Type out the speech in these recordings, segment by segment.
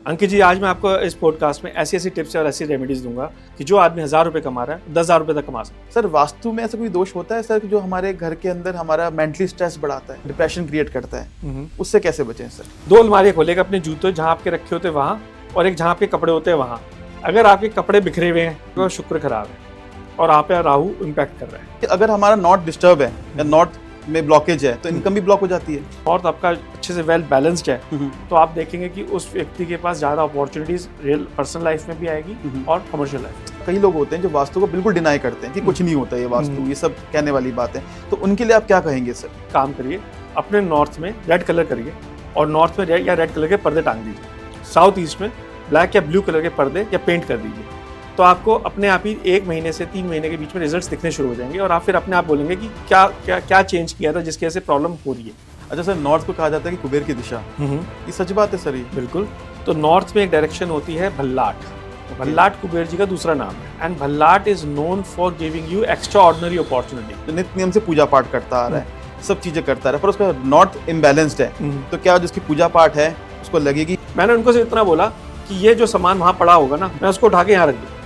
अंकित जी, आज मैं आपको इस पॉडकास्ट में ऐसी ऐसी टिप्स और ऐसी रेमेडीज दूंगा कि जो आदमी 1,000 रुपए कमा रहा है 10,000 रुपए तक कमा सकता है। सर वास्तु में ऐसा कोई दोष होता है सर जो हमारे घर के अंदर हमारा मेंटली स्ट्रेस बढ़ाता है, डिप्रेशन क्रिएट करता है, उससे कैसे बचें सर? 2 अलमारियां खोलेगा अपने जूते जहां आपके रखे होते वहां, और एक जहां आपके कपड़े होते हैं वहां। अगर आपके कपड़े बिखरे हुए हैं तो शुक्र खराब है और आप पे राहु इम्पैक्ट कर रहा है। कि अगर हमारा नॉर्थ डिस्टर्ब है या नॉर्थ में ब्लॉकेज है तो इनकम भी ब्लॉक हो जाती है। और आपका अच्छे से वेल बैलेंस्ड है तो आप देखेंगे कि उस व्यक्ति के पास ज्यादा अपॉर्चुनिटीज रियल पर्सनल लाइफ में भी आएगी और कमर्शियल लाइफ। कई लोग होते हैं जो वास्तु को बिल्कुल डिनाई करते हैं कि कुछ नहीं होता ये वास्तु, ये सब कहने वाली बात है, तो उनके लिए आप क्या कहेंगे सर? काम करिए, अपने नॉर्थ में रेड कलर करिए और नॉर्थ में रेड या रेड कलर के पर्दे टांग दीजिए। साउथ ईस्ट में ब्लैक या ब्लू कलर के पर्दे या पेंट कर दीजिए। तो आपको अपने आप ही 1 महीने से 3 महीने के बीच में रिजल्ट्स दिखने शुरू हो जाएंगे और आप फिर अपने आप बोलेंगे कि क्या क्या क्या चेंज किया था जिसकी वजह से प्रॉब्लम हो रही है। अच्छा सर, नॉर्थ को कहा जाता है कि कुबेर की दिशा, ये सच बात है सर? ये बिल्कुल। तो नॉर्थ में एक डायरेक्शन होती है भल्लाट। भल्लाट कुबेर जी का दूसरा नाम है and Bhallat is known for giving you extraordinary opportunity. तो नित्य नियम से पूजा पाठ करता आ रहा है, सब चीजें करता आ रहा है, पर उसका नॉर्थ इम्बैलेंस्ड है, तो क्या जिसकी पूजा पाठ है उसको लगेगी? मैंने उनको से इतना बोला कि ये जो सामान वहाँ पड़ा होगा ना, मैं उसको उठा के यहाँ रख दूँ।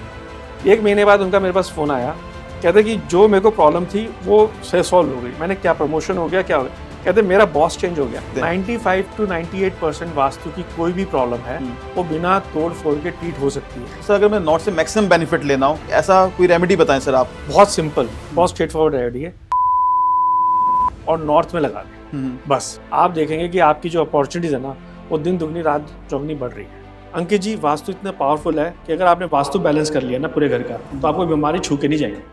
1 महीने बाद उनका मेरे पास फोन आया, कहते कि जो मेरे को प्रॉब्लम थी वो से सॉल्व हो गई। मैंने क्या प्रमोशन हो गया, क्या हो गया? कहते मेरा बॉस चेंज हो गया। 95 to 98% वास्तु की कोई भी प्रॉब्लम है वो बिना तोड़ फोड़ के ट्रीट हो सकती है। सर अगर मैं नॉर्थ से मैक्सिमम बेनिफिट लेना हो, ऐसा कोई रेमेडी बताएं सर आप। बहुत सिंपल, बहुत स्ट्रेट फॉरवर्ड रेमेडी है और नॉर्थ में लगा दें। बस आप देखेंगे कि आपकी जो अपॉर्चुनिटीज है ना वो दिन दुगनी रात चौगनी बढ़ रही है। अंकित जी, वास्तु इतना पावरफुल है कि अगर आपने वास्तु बैलेंस कर लिया ना पूरे घर का, तो आपको बीमारी छू के नहीं जाएगी।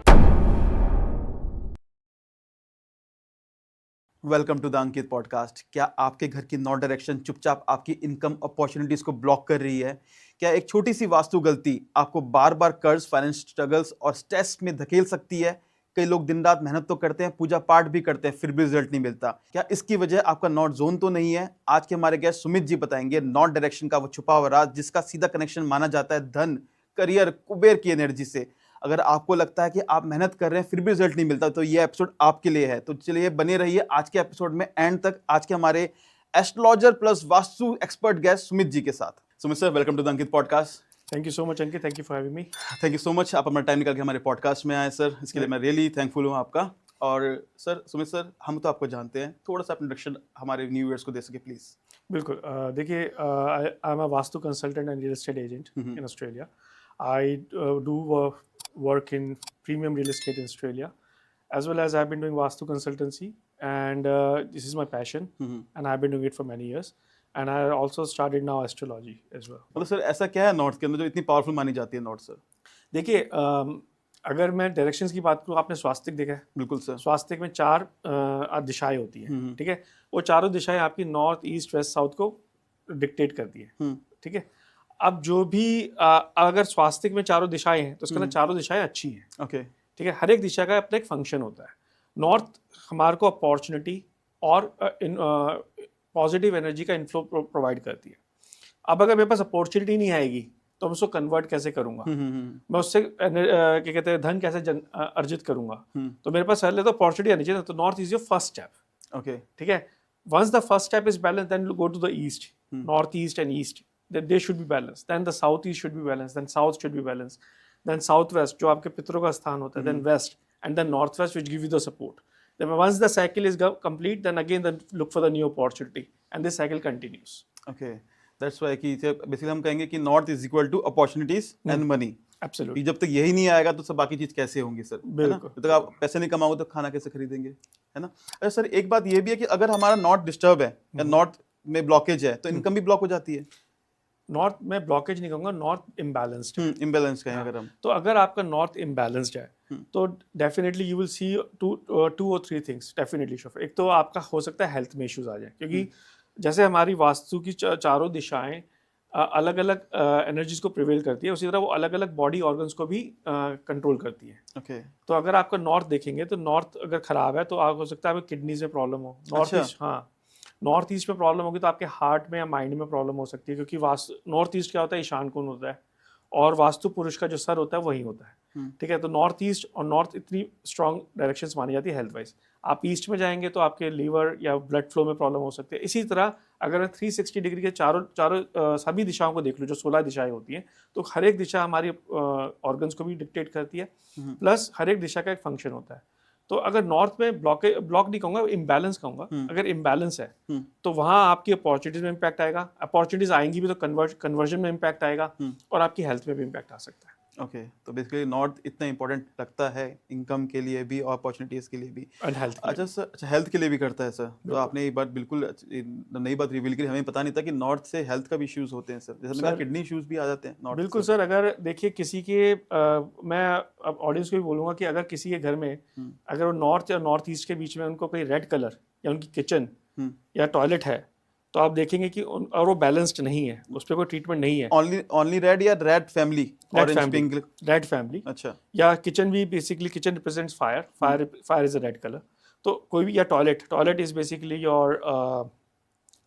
Welcome to the Ankit podcast. क्या आपके घर की नॉर्थ डायरेक्शन चुपचाप आपकी इनकम अपॉर्चुनिटीज को ब्लॉक कर रही है? क्या एक छोटी सी वास्तु गलती आपको बार बार कर्ज, फाइनेंस स्ट्रगल्स और स्ट्रेस में धकेल सकती है? कई लोग दिन रात मेहनत तो करते हैं, पूजा पाठ भी करते हैं, फिर भी रिजल्ट नहीं मिलता। क्या इसकी वजह आपका नॉर्थ जोन तो नहीं है? आज के हमारे गेस्ट सुमित जी बताएंगे नॉर्थ डायरेक्शन का वो छुपा हुआ राज जिसका सीधा कनेक्शन माना जाता है धन, करियर, कुबेर की एनर्जी से। अगर आपको लगता है कि आप मेहनत कर रहे हैं फिर भी रिजल्ट नहीं मिलता तो ये एपिसोड आपके लिए है। तो चलिए बने रहिए आज के एपिसोड में एंड तक, आज के हमारे astrologer plus vastu expert guest Sumit ji के साथ। Sumit sir, welcome to the Ankit podcast. Thank you so much Ankit, thank you for having me. Thank you so much, आप अपना टाइम निकाल के हमारे पॉडकास्ट में आए सर, इसके लिए मैं रियली थैंकफुल हूँ आपका। और सर सुमित सर, हम तो आपको जानते हैं, थोड़ा सा इंट्रोडक्शन हमारे न्यू ईयर्स को दे सके प्लीज। बिल्कुल। देखिए, I am a vastu consultant and real estate agent in Australia. I do work in premium real estate in Australia as well as I've been doing Vastu consultancy and this is my passion and I've been doing it for many years and I also started now astrology as well. मतलब sir ऐसा क्या है north के अंदर जो इतनी powerful मानी जाती है नॉर्थ सर? देखिए, अगर मैं डायरेक्शंस की बात करूँ, आपने स्वास्तिक देखा है? बिल्कुल सर। स्वास्तिक में 4 दिशाएं होती हैं, ठीक है? वो चारों दिशाएं आपकी नॉर्थ, ईस्ट, वेस्ट, साउथ को डिक्टेट करती है, ठीक है? अब जो भी अगर स्वास्तिक में चारों दिशाएं हैं तो उसका ना चारों दिशाएं अच्छी हैं, ओके, ठीक है? हर एक दिशा का अपना एक फंक्शन होता है। नॉर्थ हमारे को अपॉर्चुनिटी और पॉजिटिव एनर्जी का इन्फ्लो प्रोवाइड करती है। अब अगर मेरे पास अपॉर्चुनिटी नहीं आएगी तो मैं उसको कन्वर्ट कैसे करूंगा? मैं उससे क्या कहते हैं धन कैसे अर्जित करूंगा? तो मेरे पास पहले तो अपॉर्चुनिटी आनी चाहिए। तो north is your first step, okay, ठीक है? Once the first step is balance then go to the east, north east and east, they should be balance. Then the south east should be balance, then south should be balance, then southwest जो आपके पितरों का स्थान होता है, then west and then northwest which give you the support. Then once the cycle is complete, then again look for the new opportunity and this cycle continues. Okay, that's why कि basically हम कहेंगे कि north is equal to opportunities and money. Absolutely. जब तक यही नहीं आएगा तो सब बाकी चीज कैसे होंगी सर? बिल्कुल। जब तक आप पैसे नहीं कमाओगे तो खाना कैसे खरीदेंगे, है ना? अरे सर एक बात ये भी है कि अगर हमारा नॉर्थ डिस्टर्ब है या नॉर्थ में ब्लॉकेज है तो इनकम भी ब्लॉक हो जाती है। नॉर्थ में ब्लॉकेज नहीं कहूँगा, नॉर्थ इम्बैलेंस्ड है। इम्बैलेंस कहें अगर हम, तो अगर आपका नॉर्थ इम्बैलेंस्ड है तो definitely you will see two और 3 थिंग्स डेफिनेटली शो। एक तो आपका हो सकता है हेल्थ में इश्यूज आ जाए, क्योंकि जैसे हमारी वास्तु की चारों दिशाएं अलग अलग एनर्जीज को प्रिवेल करती है, उसी तरह वो अलग अलग बॉडी ऑर्गन्स को भी कंट्रोल करती है, ओके। तो अगर आपका नॉर्थ देखेंगे तो नॉर्थ अगर खराब है तो हो सकता है आपको किडनीज में प्रॉब्लम हो। नॉर्थ ईस्ट, हाँ, नॉर्थ ईस्ट में प्रॉब्लम होगी तो आपके हार्ट में या माइंड में प्रॉब्लम हो सकती है, क्योंकि वास्तु नॉर्थ ईस्ट क्या होता है, ईशान कोण होता है और वास्तु पुरुष का जो सर होता है वही होता है, ठीक है? तो नॉर्थ ईस्ट और नॉर्थ इतनी स्ट्रॉन्ग डायरेक्शंस मानी जाती है हेल्थ वाइज। आप ईस्ट में जाएंगे तो आपके लीवर या ब्लड फ्लो में प्रॉब्लम हो सकती है। इसी तरह अगर मैं 360 डिग्री के चारों सभी दिशाओं को देख लूँ, जो 16 दिशाएं होती हैं, तो हर एक दिशा हमारी ऑर्गन्स को भी डिक्टेट करती है, प्लस हर एक दिशा का एक फंक्शन होता है। तो अगर नॉर्थ में ब्लॉक नहीं कहूँगा, इम्बैलेंस कहूँगा, अगर इम्बैलेंस है तो वहाँ आपकी अपॉर्चुनिटीज में इम्पैक्ट आएगा, अपॉर्चुनिटीज आएंगी भी तो कन्वर्जन में इम्पैक्ट आएगा और आपकी हेल्थ में भी इम्पैक्ट आ सकता है। ओके, तो बेसिकली नॉर्थ इतना इंपॉर्टेंट लगता है इनकम के लिए भी और अपॉर्चुनिटीज के लिए भी, और हेल्थ अच्छा सर, अच्छा हेल्थ के लिए भी करता है सर। तो आपने ये बात बिल्कुल नई बात रिवील की, हमें पता नहीं था कि नॉर्थ से हेल्थ का भी इश्यूज होते हैं सर, जैसे मैंने किडनी इश्यूज भी आ जाते हैं नॉर्थ। बिल्कुल सर, अगर देखिए किसी के मैं अब ऑडियंस को भी बोलूँगा कि अगर किसी के घर में अगर वो नॉर्थ या नॉर्थ ईस्ट के बीच में उनको कोई रेड कलर या उनकी किचन या टॉयलेट है, तो आप देखेंगे कि और वो बैलेंस्ड नहीं है, उस पर कोई ट्रीटमेंट नहीं है। ओनली रेड या red family, orange pink? Red family. अच्छा। या किचन भी, basically kitchen represents fire is a red colour. तो कोई भी, या toilet is basically your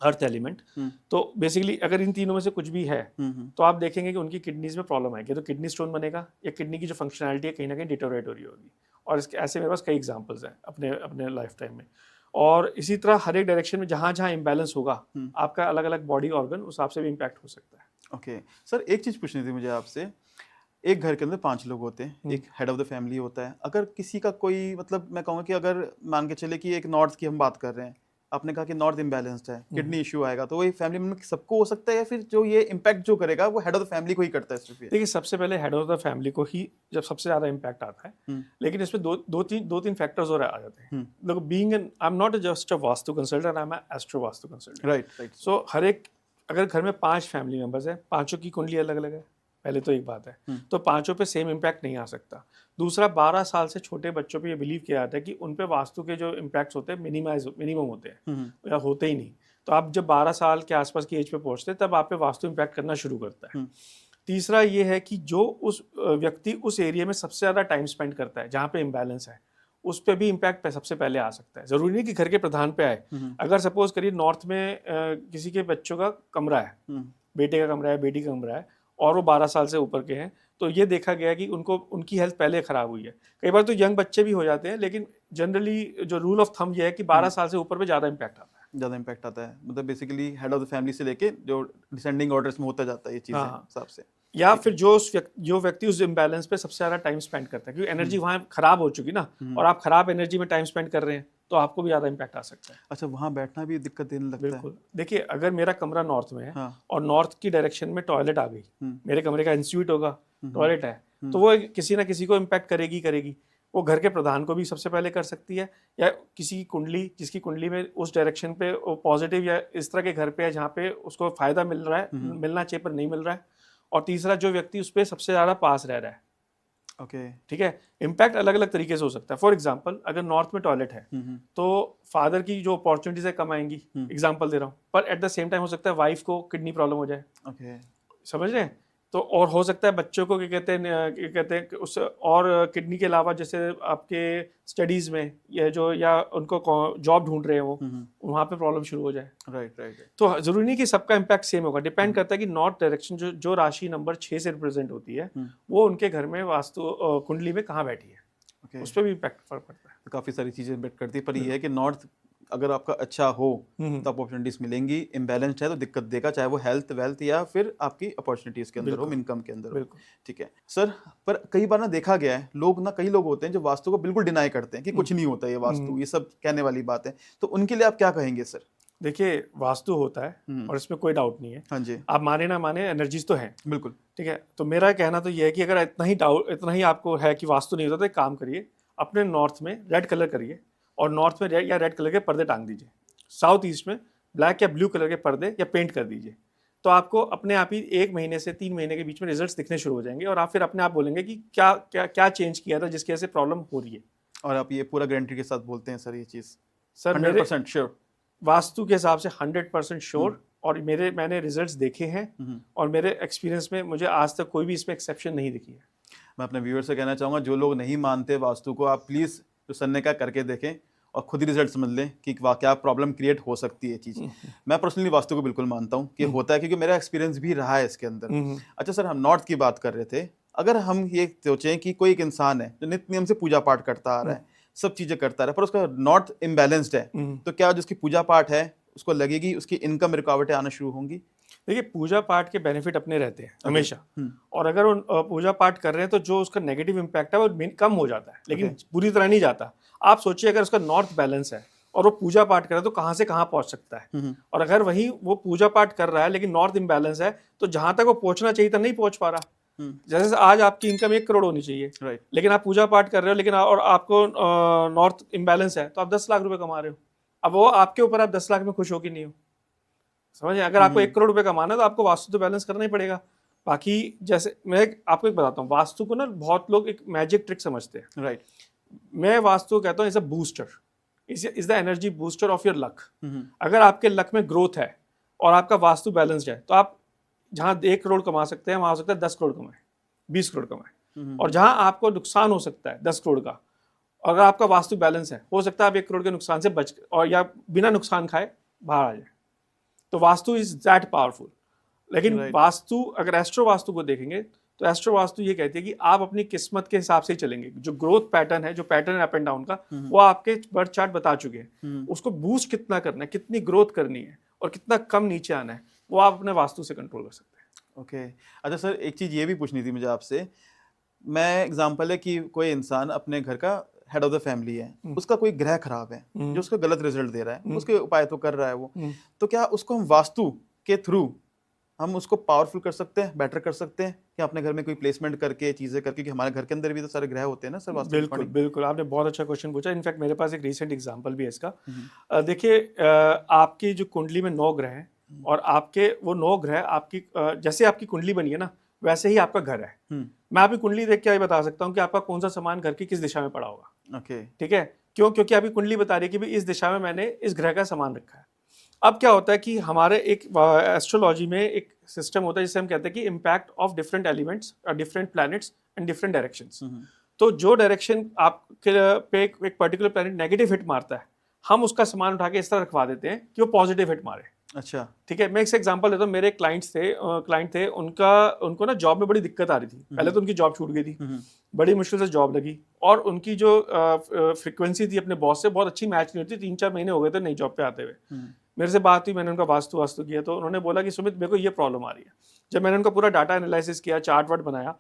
earth element. तो बेसिकली अगर इन तीनों में से कुछ भी है तो आप देखेंगे कि उनकी किडनीज में प्रॉब्लम आएगी, तो किडनी स्टोन बनेगा या किडनी की जो फंक्शनैलिटी है कहीं ना कहीं डिटोरेट हो रही होगी। और इसके ऐसे मेरे पास कई एग्जांपल्स हैं अपने लाइफ टाइम में। और इसी तरह हर एक डायरेक्शन में जहाँ जहाँ इम्बैलेंस होगा आपका अलग अलग बॉडी ऑर्गन उस हिसाब से भी इम्पैक्ट हो सकता है। ओके सर, एक चीज़ पूछनी थी मुझे आपसे। एक घर के अंदर 5 लोग होते हैं, एक हेड ऑफ द फैमिली होता है। अगर किसी का कोई, मतलब मैं कहूँगा कि अगर मान के चले कि एक नॉर्थ की हम बात कर रहे हैं, आपने कहा कि नॉर्थ इम्बैलेंस्ड है, किडनी इशू आएगा, तो वही फैमिली में सबको हो सकता है या फिर जो ये इम्पैक्ट जो करेगा वो हेड ऑफ द फैमिली को ही करता है सिर्फ? देखिए, सबसे पहले हेड ऑफ द फैमिली को ही जब सबसे ज़्यादा इम्पैक्ट आता है, लेकिन इसमें दो तीन फैक्टर्स और आ जाते हैं। देखो, being an, I am not just a vastu consultant, I am astro vastu consultant. Right. So हर एक, अगर घर में 5 फैमिली मेंबर्स हैं, पांचों की कुंडली अलग अलग है, पहले तो एक बात है, तो पांचों पे सेम इम्पैक्ट नहीं आ सकता। दूसरा, 12 साल से छोटे बच्चों पे ये बिलीव किया जाता है कि उन पे वास्तु के जो इम्पैक्ट्स होते हैं मिनिमम होते हैं या होते ही नहीं। तो आप जब 12 साल के आसपास की एज पे पहुंचते हैं तब आप पे वास्तु इम्पैक्ट करना शुरू करता है। तीसरा ये है कि जो उस व्यक्ति उस एरिया में सबसे ज़्यादा टाइम स्पेंड करता है, जहाँ पे इम्बैलेंस है, उस पर भी इम्पैक्ट सबसे पहले आ सकता है। ज़रूरी नहीं कि घर के प्रधान पे आए। अगर सपोज करिए नॉर्थ में किसी के बच्चों का कमरा है, बेटे का कमरा है, बेटी का कमरा है, और वो 12 साल से ऊपर के हैं, तो ये देखा गया कि उनकी हेल्थ पहले ख़राब हुई है। कई बार तो यंग बच्चे भी हो जाते हैं, लेकिन जनरली जो रूल ऑफ थंब ये है कि 12 साल से ऊपर पे ज़्यादा इम्पैक्ट आता है। ज़्यादा इम्पैक्ट आता है, मतलब basically head of the family से लेके जो डिसेंडिंग ऑर्डर्स में होता जाता है ये चीज़ें हिसाब से। या फिर जो व्यक्ति उस इम्बैलेंस पे सबसे ज़्यादा टाइम स्पेंड करता है, क्योंकि एनर्जी वहाँ खराब हो चुकी ना, और आप खराब एनर्जी में टाइम स्पेंड कर रहे हैं, तो आपको भी ज़्यादा इम्पैक्ट आ सकता है। अच्छा, वहाँ बैठना भी दिक्कत देने लगता है? बिल्कुल। देखिए, अगर मेरा कमरा नॉर्थ में है और नॉर्थ की डायरेक्शन में टॉयलेट आ गई, मेरे कमरे का इंस्टीट्यूट होगा, टॉयलेट है, तो वो किसी ना किसी को इम्पैक्ट करेगी। वो घर के प्रधान को भी सबसे पहले कर सकती है, या किसी की कुंडली, जिसकी कुंडली में उस डायरेक्शन पे पॉजिटिव या इस तरह के घर पे है जहाँ पे उसको फायदा मिल रहा है, मिलना चाहिए पर नहीं मिल रहा है। और तीसरा, जो व्यक्ति उस पर सबसे ज़्यादा पास रह रहा है। ओके, ठीक है। इम्पैक्ट अलग अलग तरीके से हो सकता है। फॉर एग्जाम्पल, अगर नॉर्थ में टॉयलेट है तो फादर की जो अपॉर्चुनिटीज है कम आएंगी, एग्जाम्पल दे रहा हूँ, पर एट द सेम टाइम हो सकता है वाइफ को किडनी प्रॉब्लम हो जाए। ओके, समझ रहे हैं? तो और हो सकता है बच्चों को क्या कहते हैं उस, और किडनी के अलावा जैसे आपके स्टडीज़ में या उनको जॉब ढूंढ रहे हैं वो, वहाँ पे प्रॉब्लम शुरू हो जाए। राइट। तो जरूरी नहीं कि सबका इम्पैक्ट सेम होगा, डिपेंड करता है कि नॉर्थ डायरेक्शन जो राशि नंबर 6 से रिप्रेजेंट होती है, वो उनके घर में वास्तु कुंडली में कहाँ बैठी है, उस पर भी इम्पैक्ट फर्क पड़ता है। काफ़ी सारी चीज़ें इम्पैक्ट करती है, पर ये है कि नॉर्थ अगर आपका अच्छा हो तो अपॉर्चुनिटीज मिलेंगी, इम्बैलेंस्ड है तो दिक्कत देगा, चाहे वो हेल्थ वेल्थ या फिर आपकी अपॉर्चुनिटीज के अंदर हो, इनकम के अंदर हो। ठीक है सर, पर कई बार ना देखा गया है, कई लोग होते हैं जो वास्तु को बिल्कुल डिनाई करते हैं कि कुछ नहीं होता ये वास्तु, ये सब कहने वाली बात है, तो उनके लिए आप क्या कहेंगे सर? देखिए, वास्तु होता है और इसमें कोई डाउट नहीं है। हाँ जी, आप माने ना माने, एनर्जीज तो हैं। बिल्कुल। ठीक है, तो मेरा कहना तो ये है कि अगर इतना ही आपको है कि वास्तु नहीं होता, तो एक काम करिए, अपने नॉर्थ में रेड कलर करिए, और नॉर्थ में रेड कलर के पर्दे टांग दीजिए। साउथ ईस्ट में ब्लैक या ब्लू कलर के पर्दे या पेंट कर दीजिए। तो आपको अपने आप ही 1 महीने से 3 महीने के बीच में रिजल्ट्स दिखने शुरू हो जाएंगे, और आप फिर अपने आप बोलेंगे कि क्या चेंज किया था जिसकी वजह से प्रॉब्लम हो रही है। और आप ये पूरा गारंटी के साथ बोलते हैं सर ये चीज़? सर 100% श्योर, वास्तु के हिसाब से 100% श्योर, और मैंने रिजल्ट्स देखे हैं, और मेरे एक्सपीरियंस में मुझे आज तक कोई भी इसमें एक्सेप्शन नहीं दिखी है। मैं अपने व्यूअर से कहना चाहूँगा, जो लोग नहीं मानते वास्तु को, आप प्लीज़ जो सर ने कहा करके देखें और खुद ही रिजल्ट समझ लें कि क्या प्रॉब्लम क्रिएट हो सकती है चीज़। मैं पर्सनली वास्तु को बिल्कुल मानता हूँ कि होता है, क्योंकि मेरा एक्सपीरियंस भी रहा है इसके अंदर। अच्छा सर, हम नॉर्थ की बात कर रहे थे, अगर हम ये सोचें कि कोई एक इंसान है जो नित्य नियम से पूजा पाठ करता आ रहा है, सब चीजें करता रहे, पर उसका नॉर्थ इम्बैलेंस्ड है, तो क्या जिसकी पूजा पाठ है उसको लगेगी उसकी इनकम रुकावटें आना शुरू होंगी? देखिए, पूजा पाठ के बेनिफिट अपने रहते हैं हमेशा, और अगर वो पूजा पाठ कर रहे हैं तो जो उसका नेगेटिव इम्पैक्ट है वो कम हो जाता है, लेकिन पूरी तरह नहीं जाता। आप सोचिए, अगर उसका नॉर्थ बैलेंस है और वो पूजा पाठ कर रहा है तो कहाँ से कहाँ पहुंच सकता है, और अगर वही वो पूजा पाठ कर रहा है लेकिन नॉर्थ इम्बैलेंस है तो जहां तक वो पहुंचना चाहिए था नहीं पहुंच पा रहा। जैसे आज आपकी इनकम 1 करोड़ होनी चाहिए, लेकिन आप पूजा पाठ कर रहे हो, लेकिन और आपको नॉर्थ इम्बैलेंस है तो आप 10 लाख रुपए कमा रहे हो। अब वो आपके ऊपर, आप 10 लाख में खुश हो कि नहीं हो, समझिए। अगर आपको 1 करोड़ रुपए कमाना है तो आपको वास्तु तो बैलेंस करना ही पड़ेगा। बाकी जैसे मैं आपको एक बताता हूँ, वास्तु को ना बहुत लोग एक मैजिक ट्रिक समझते हैं। राइट। मैं वास्तु कहता हूँ is a booster, is the energy booster of your luck. अगर आपके लक में ग्रोथ है और आपका वास्तु बैलेंस्ड है तो आप जहाँ 1 करोड़ कमा सकते हैं वहां हो सकता है 10 करोड़ कमाए, 20 करोड़ कमाए, और जहां आपको नुकसान हो सकता है 10 करोड़ का, अगर आपका वास्तु बैलेंस है हो सकता है आप 1 करोड़ के नुकसान से बच और या बिना नुकसान खाए बाहर आ जाए। तो वास्तु इज दैट पावरफुल। लेकिन वास्तु, अगर एस्ट्रो वास्तु को देखेंगे तो एस्ट्रो वास्तु ये कहती है कि आप अपनी किस्मत के हिसाब से ही चलेंगे। जो ग्रोथ पैटर्न है, जो पैटर्न अप एंड डाउन का, वो आपके बर्थ चार्ट बता चुके हैं। उसको बूस्ट कितना करना है, कितनी ग्रोथ करनी है और कितना कम नीचे आना है, वो आप अपने वास्तु से कंट्रोल कर सकते हैं। ओके। अच्छा सर, एक चीज़ ये भी पूछनी थी मुझे आपसे। मैं एग्जांपल है कि कोई इंसान अपने घर का हेड ऑफ द फैमिली है, उसका कोई ग्रह खराब है जो उसको गलत रिजल्ट दे रहा है, उसके उपाय तो कर रहा है वो, तो क्या उसको हम वास्तु के थ्रू हम उसको पावरफुल कर सकते हैं, बेटर कर सकते हैं, कि अपने घर में कोई प्लेसमेंट करके, चीजें करके, कि हमारे घर के अंदर भी तो सारे ग्रह होते हैं ना सर वास्तु? बिल्कुल बिल्कुल, आपने बहुत अच्छा क्वेश्चन पूछा। इनफैक्ट मेरे पास एक रीसेंट एग्जांपल भी है इसका। देखिए, आपकी जो कुंडली में 9 ग्रह हैं और आपके वो 9 ग्रह आपकी जैसे आपकी कुंडली बनी है ना, वैसे ही आपका घर है। मैं आपकी कुंडली देख के ये बता सकता हूँ कि आपका कौन सा सामान घर की किस दिशा में पड़ा होगा। ठीक है, क्यों? क्योंकि आपकी कुंडली बता रही है कि भाई इस दिशा में मैंने इस ग्रह का सामान रखा है। अब क्या होता है कि हमारे एक एस्ट्रोलॉजी में एक सिस्टम होता है जिसे हम कहते हैं कि impact of different elements, different planets and different directions. तो जो डायरेक्शन आपके पे एक पर्टिकुलर प्लैनेट नेगेटिव हिट मारता है, हम उसका सामान उठा के इस तरह रखवा देते हैं कि वो पॉजिटिव हिट मारे। अच्छा, ठीक है। मैं एक एग्जांपल देता हूँ। मेरे क्लाइंट थे, उनको ना जॉब में बड़ी दिक्कत आ रही थी। पहले तो उनकी जॉब छूट गई थी, बड़ी मुश्किल से जॉब लगी, और उनकी जो फ्रीक्वेंसी थी अपने बॉस से बहुत अच्छी मैच नहीं होती। 3-4 महीने हो गए थे नई जॉब पे आते हुए। मेरे से बात हुई, मैंने उनका वास्तु किया, तो उन्होंने बोला कि सुमित मेरे को ये प्रॉब्लम आ रही है। जब मैंने उनका पूरा डाटा एनालिसिस किया, चार्ट वार्ट बनाया,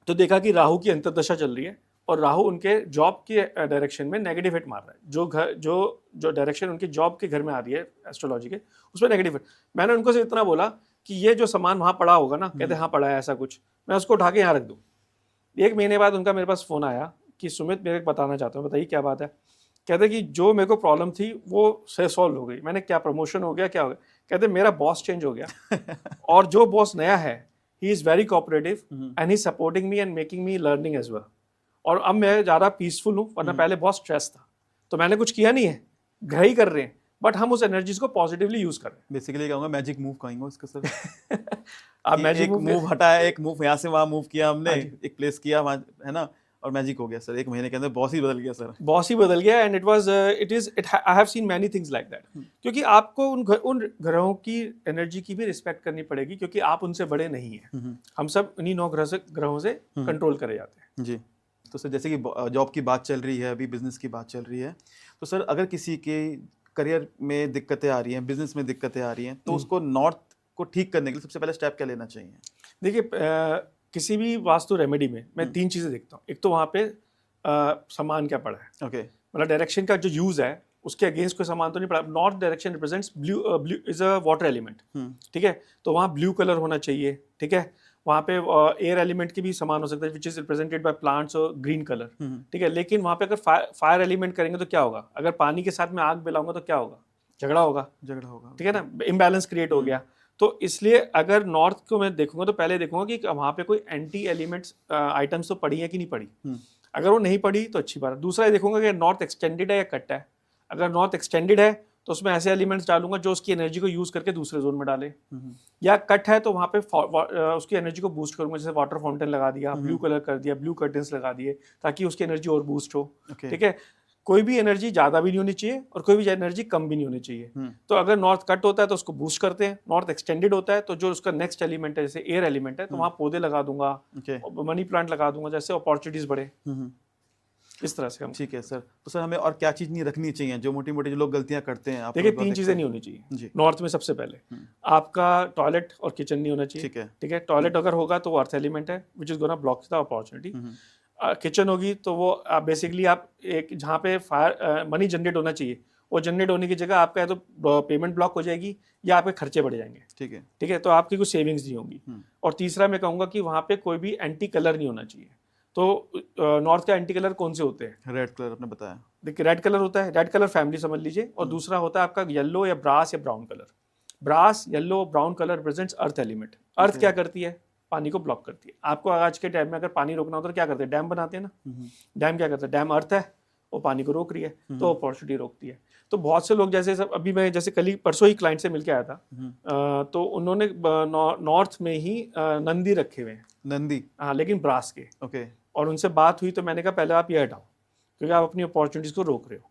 तो देखा कि राहु की अंतर्दशा चल रही है और राहु उनके जॉब के डायरेक्शन में नेगेटिव हिट मार रहा है। जो डायरेक्शन उनकी जॉब के घर में आ रही है एस्ट्रोलॉजी के, उसमें नेगेटिव हिट। मैंने उनको से इतना बोला कि ये जो सामान वहाँ पड़ा होगा ना, कहते हाँ पड़ा है ऐसा कुछ, मैं उसको उठा के यहाँ रख दूँ। 1 महीने बाद उनका मेरे पास फ़ोन आया कि सुमित मेरे बताना चाहता हूँ। बताइए क्या बात है? कहते कि जो मेरे को प्रॉब्लम थी वो से सॉल्व हो गई। मैंने, क्या प्रमोशन हो गया, क्या हो गया? कहते मेरा बॉस चेंज हो गया और जो बॉस नया है he is very cooperative and he supporting me and making me learning as well. और अब मैं ज़्यादा पीसफुल हूँ, वरना पहले बहुत स्ट्रेस था। तो मैंने कुछ किया नहीं है, ग्रह ही कर रहे हैं, बट हम उस एनर्जीज को पॉजिटिवली यूज कर रहे हैं। बेसिकली कहूँगा मैजिक मूव कहेंगे इसका सर। आप मैजिक मूव हटाया, एक मूव यहाँ से वहाँ मूव किया हमने, एक प्लेस किया वहाँ, है ना, और मैजिक हो गया सर। 1 महीने के अंदर बॉस ही बदल गया सर। बॉस ही बदल गया। And I have seen many things like that. क्योंकि आपको उन ग्रहों की एनर्जी की भी रिस्पेक्ट करनी पड़ेगी, क्योंकि आप उनसे बड़े नहीं हैं। हम सब उन्हीं 9 ग्रहों से कंट्रोल करे जाते हैं। जी। तो सर जैसे कि जॉब की बात चल रही है, अभी बिजनेस की बात चल रही है, तो सर अगर किसी के करियर में दिक्कतें आ रही हैं, बिजनेस में दिक्कतें आ रही हैं, तो उसको नॉर्थ को ठीक करने के लिए सबसे पहले स्टेप क्या लेना चाहिए? देखिए, किसी भी वास्तु रेमेडी में मैं 3 चीज़ें देखता हूँ। एक तो वहाँ पे सामान क्या पड़ा है। ओके। मतलब डायरेक्शन का जो यूज़ है उसके अगेंस्ट कोई सामान तो नहीं पड़ा। North direction represents blue is a water element. ठीक है, तो वहाँ ब्लू कलर होना चाहिए। ठीक है, वहाँ पे एयर एलिमेंट की भी सामान हो सकता है, which is represented by plants और ग्रीन कलर। ठीक है, लेकिन वहाँ पे अगर फायर एलिमेंट करेंगे तो क्या होगा? अगर पानी के साथ में आग मिलाऊंगा तो क्या होगा? झगड़ा होगा। ठीक है ना, इम्बैलेंस क्रिएट हो गया। तो इसलिए अगर नॉर्थ को मैं देखूंगा तो पहले देखूंगा कि वहाँ पे कोई एंटी एलिमेंट्स आइटम्स तो पड़ी है कि नहीं पड़ी। अगर वो नहीं पड़ी तो अच्छी बात है। दूसरा ये देखूंगा कि नॉर्थ एक्सटेंडेड है या कट है। अगर नॉर्थ एक्सटेंडेड है तो उसमें ऐसे एलिमेंट्स डालूंगा जो उसकी एनर्जी को यूज करके दूसरे जोन में डाले। या कट है तो वहाँ पे उसकी एनर्जी को बूस्ट करूंगा, जैसे वाटर फाउंटेन लगा दिया, ब्लू कलर कर दिया, ब्लू कर्टन्स लगा दिए, ताकि उसकी एनर्जी और बूस्ट हो। ठीक है, कोई भी एनर्जी ज़्यादा भी नहीं होनी चाहिए और कोई भी एनर्जी कम भी नहीं होनी चाहिए। तो अगर नॉर्थ कट होता है तो उसको बूस्ट करते हैं, नॉर्थ एक्सटेंडेड होता है तो जो उसका नेक्स्ट एलिमेंट है, जैसे एयर एलिमेंट है, तो वहाँ पौधे लगा दूंगा, मनी प्लांट लगा दूंगा, जैसे अपॉर्चुनिटीज बढ़े। इस तरह से हम। ठीक है सर। तो सर हमें और क्या चीज़ नहीं रखनी चाहिए, जो मोटी मोटी जो लोग गलतियां करते हैं? आप देखिए 3 चीज़ें नहीं होनी चाहिए नॉर्थ में। सबसे पहले आपका टॉयलेट और किचन नहीं होना चाहिए। ठीक है, टॉयलेट अगर होगा तो वो अर्थ एलिमेंट है which is gonna block the opportunity. Kitchen होगी तो वो बेसिकली आप एक जहाँ पे फायर मनी जनरेट होना चाहिए, वो जनरेट होने की जगह आपका या तो पेमेंट ब्लॉक हो जाएगी या आपके खर्चे बढ़ जाएंगे। ठीक है, तो आपकी कुछ सेविंग्स नहीं होंगी। और तीसरा मैं कहूँगा कि वहाँ पे कोई भी एंटी कलर नहीं होना चाहिए। तो नॉर्थ का एंटी कलर कौन से होते हैं? रेड कलर आपने बताया। देखिए रेड कलर होता है, रेड कलर फैमिली समझ लीजिए, और दूसरा होता है आपका येलो या ब्रास या brown colour. Brass, yellow, brown colour represents earth element. Earth क्या करती है? पानी को ब्लॉक करती है। आपको आज के टाइम में अगर पानी रोकना होता है तो क्या करते हैं? डैम बनाते हैं ना। डैम क्या करता है? डैम अर्थ है, वो पानी को रोक रही है, तो अपॉर्चुनिटी रोकती है। तो बहुत से लोग जैसे सब, अभी मैं जैसे कल ही परसों ही क्लाइंट से मिलके आया था, तो उन्होंने नॉर्थ में ही नंदी रखे हुए हैं। नंदी? हाँ, लेकिन ब्रास के। ओके। और उनसे बात हुई तो मैंने कहा पहले आप ये हटाओ, क्योंकि आप अपनी अपॉर्चुनिटीज को रोक रहे हो।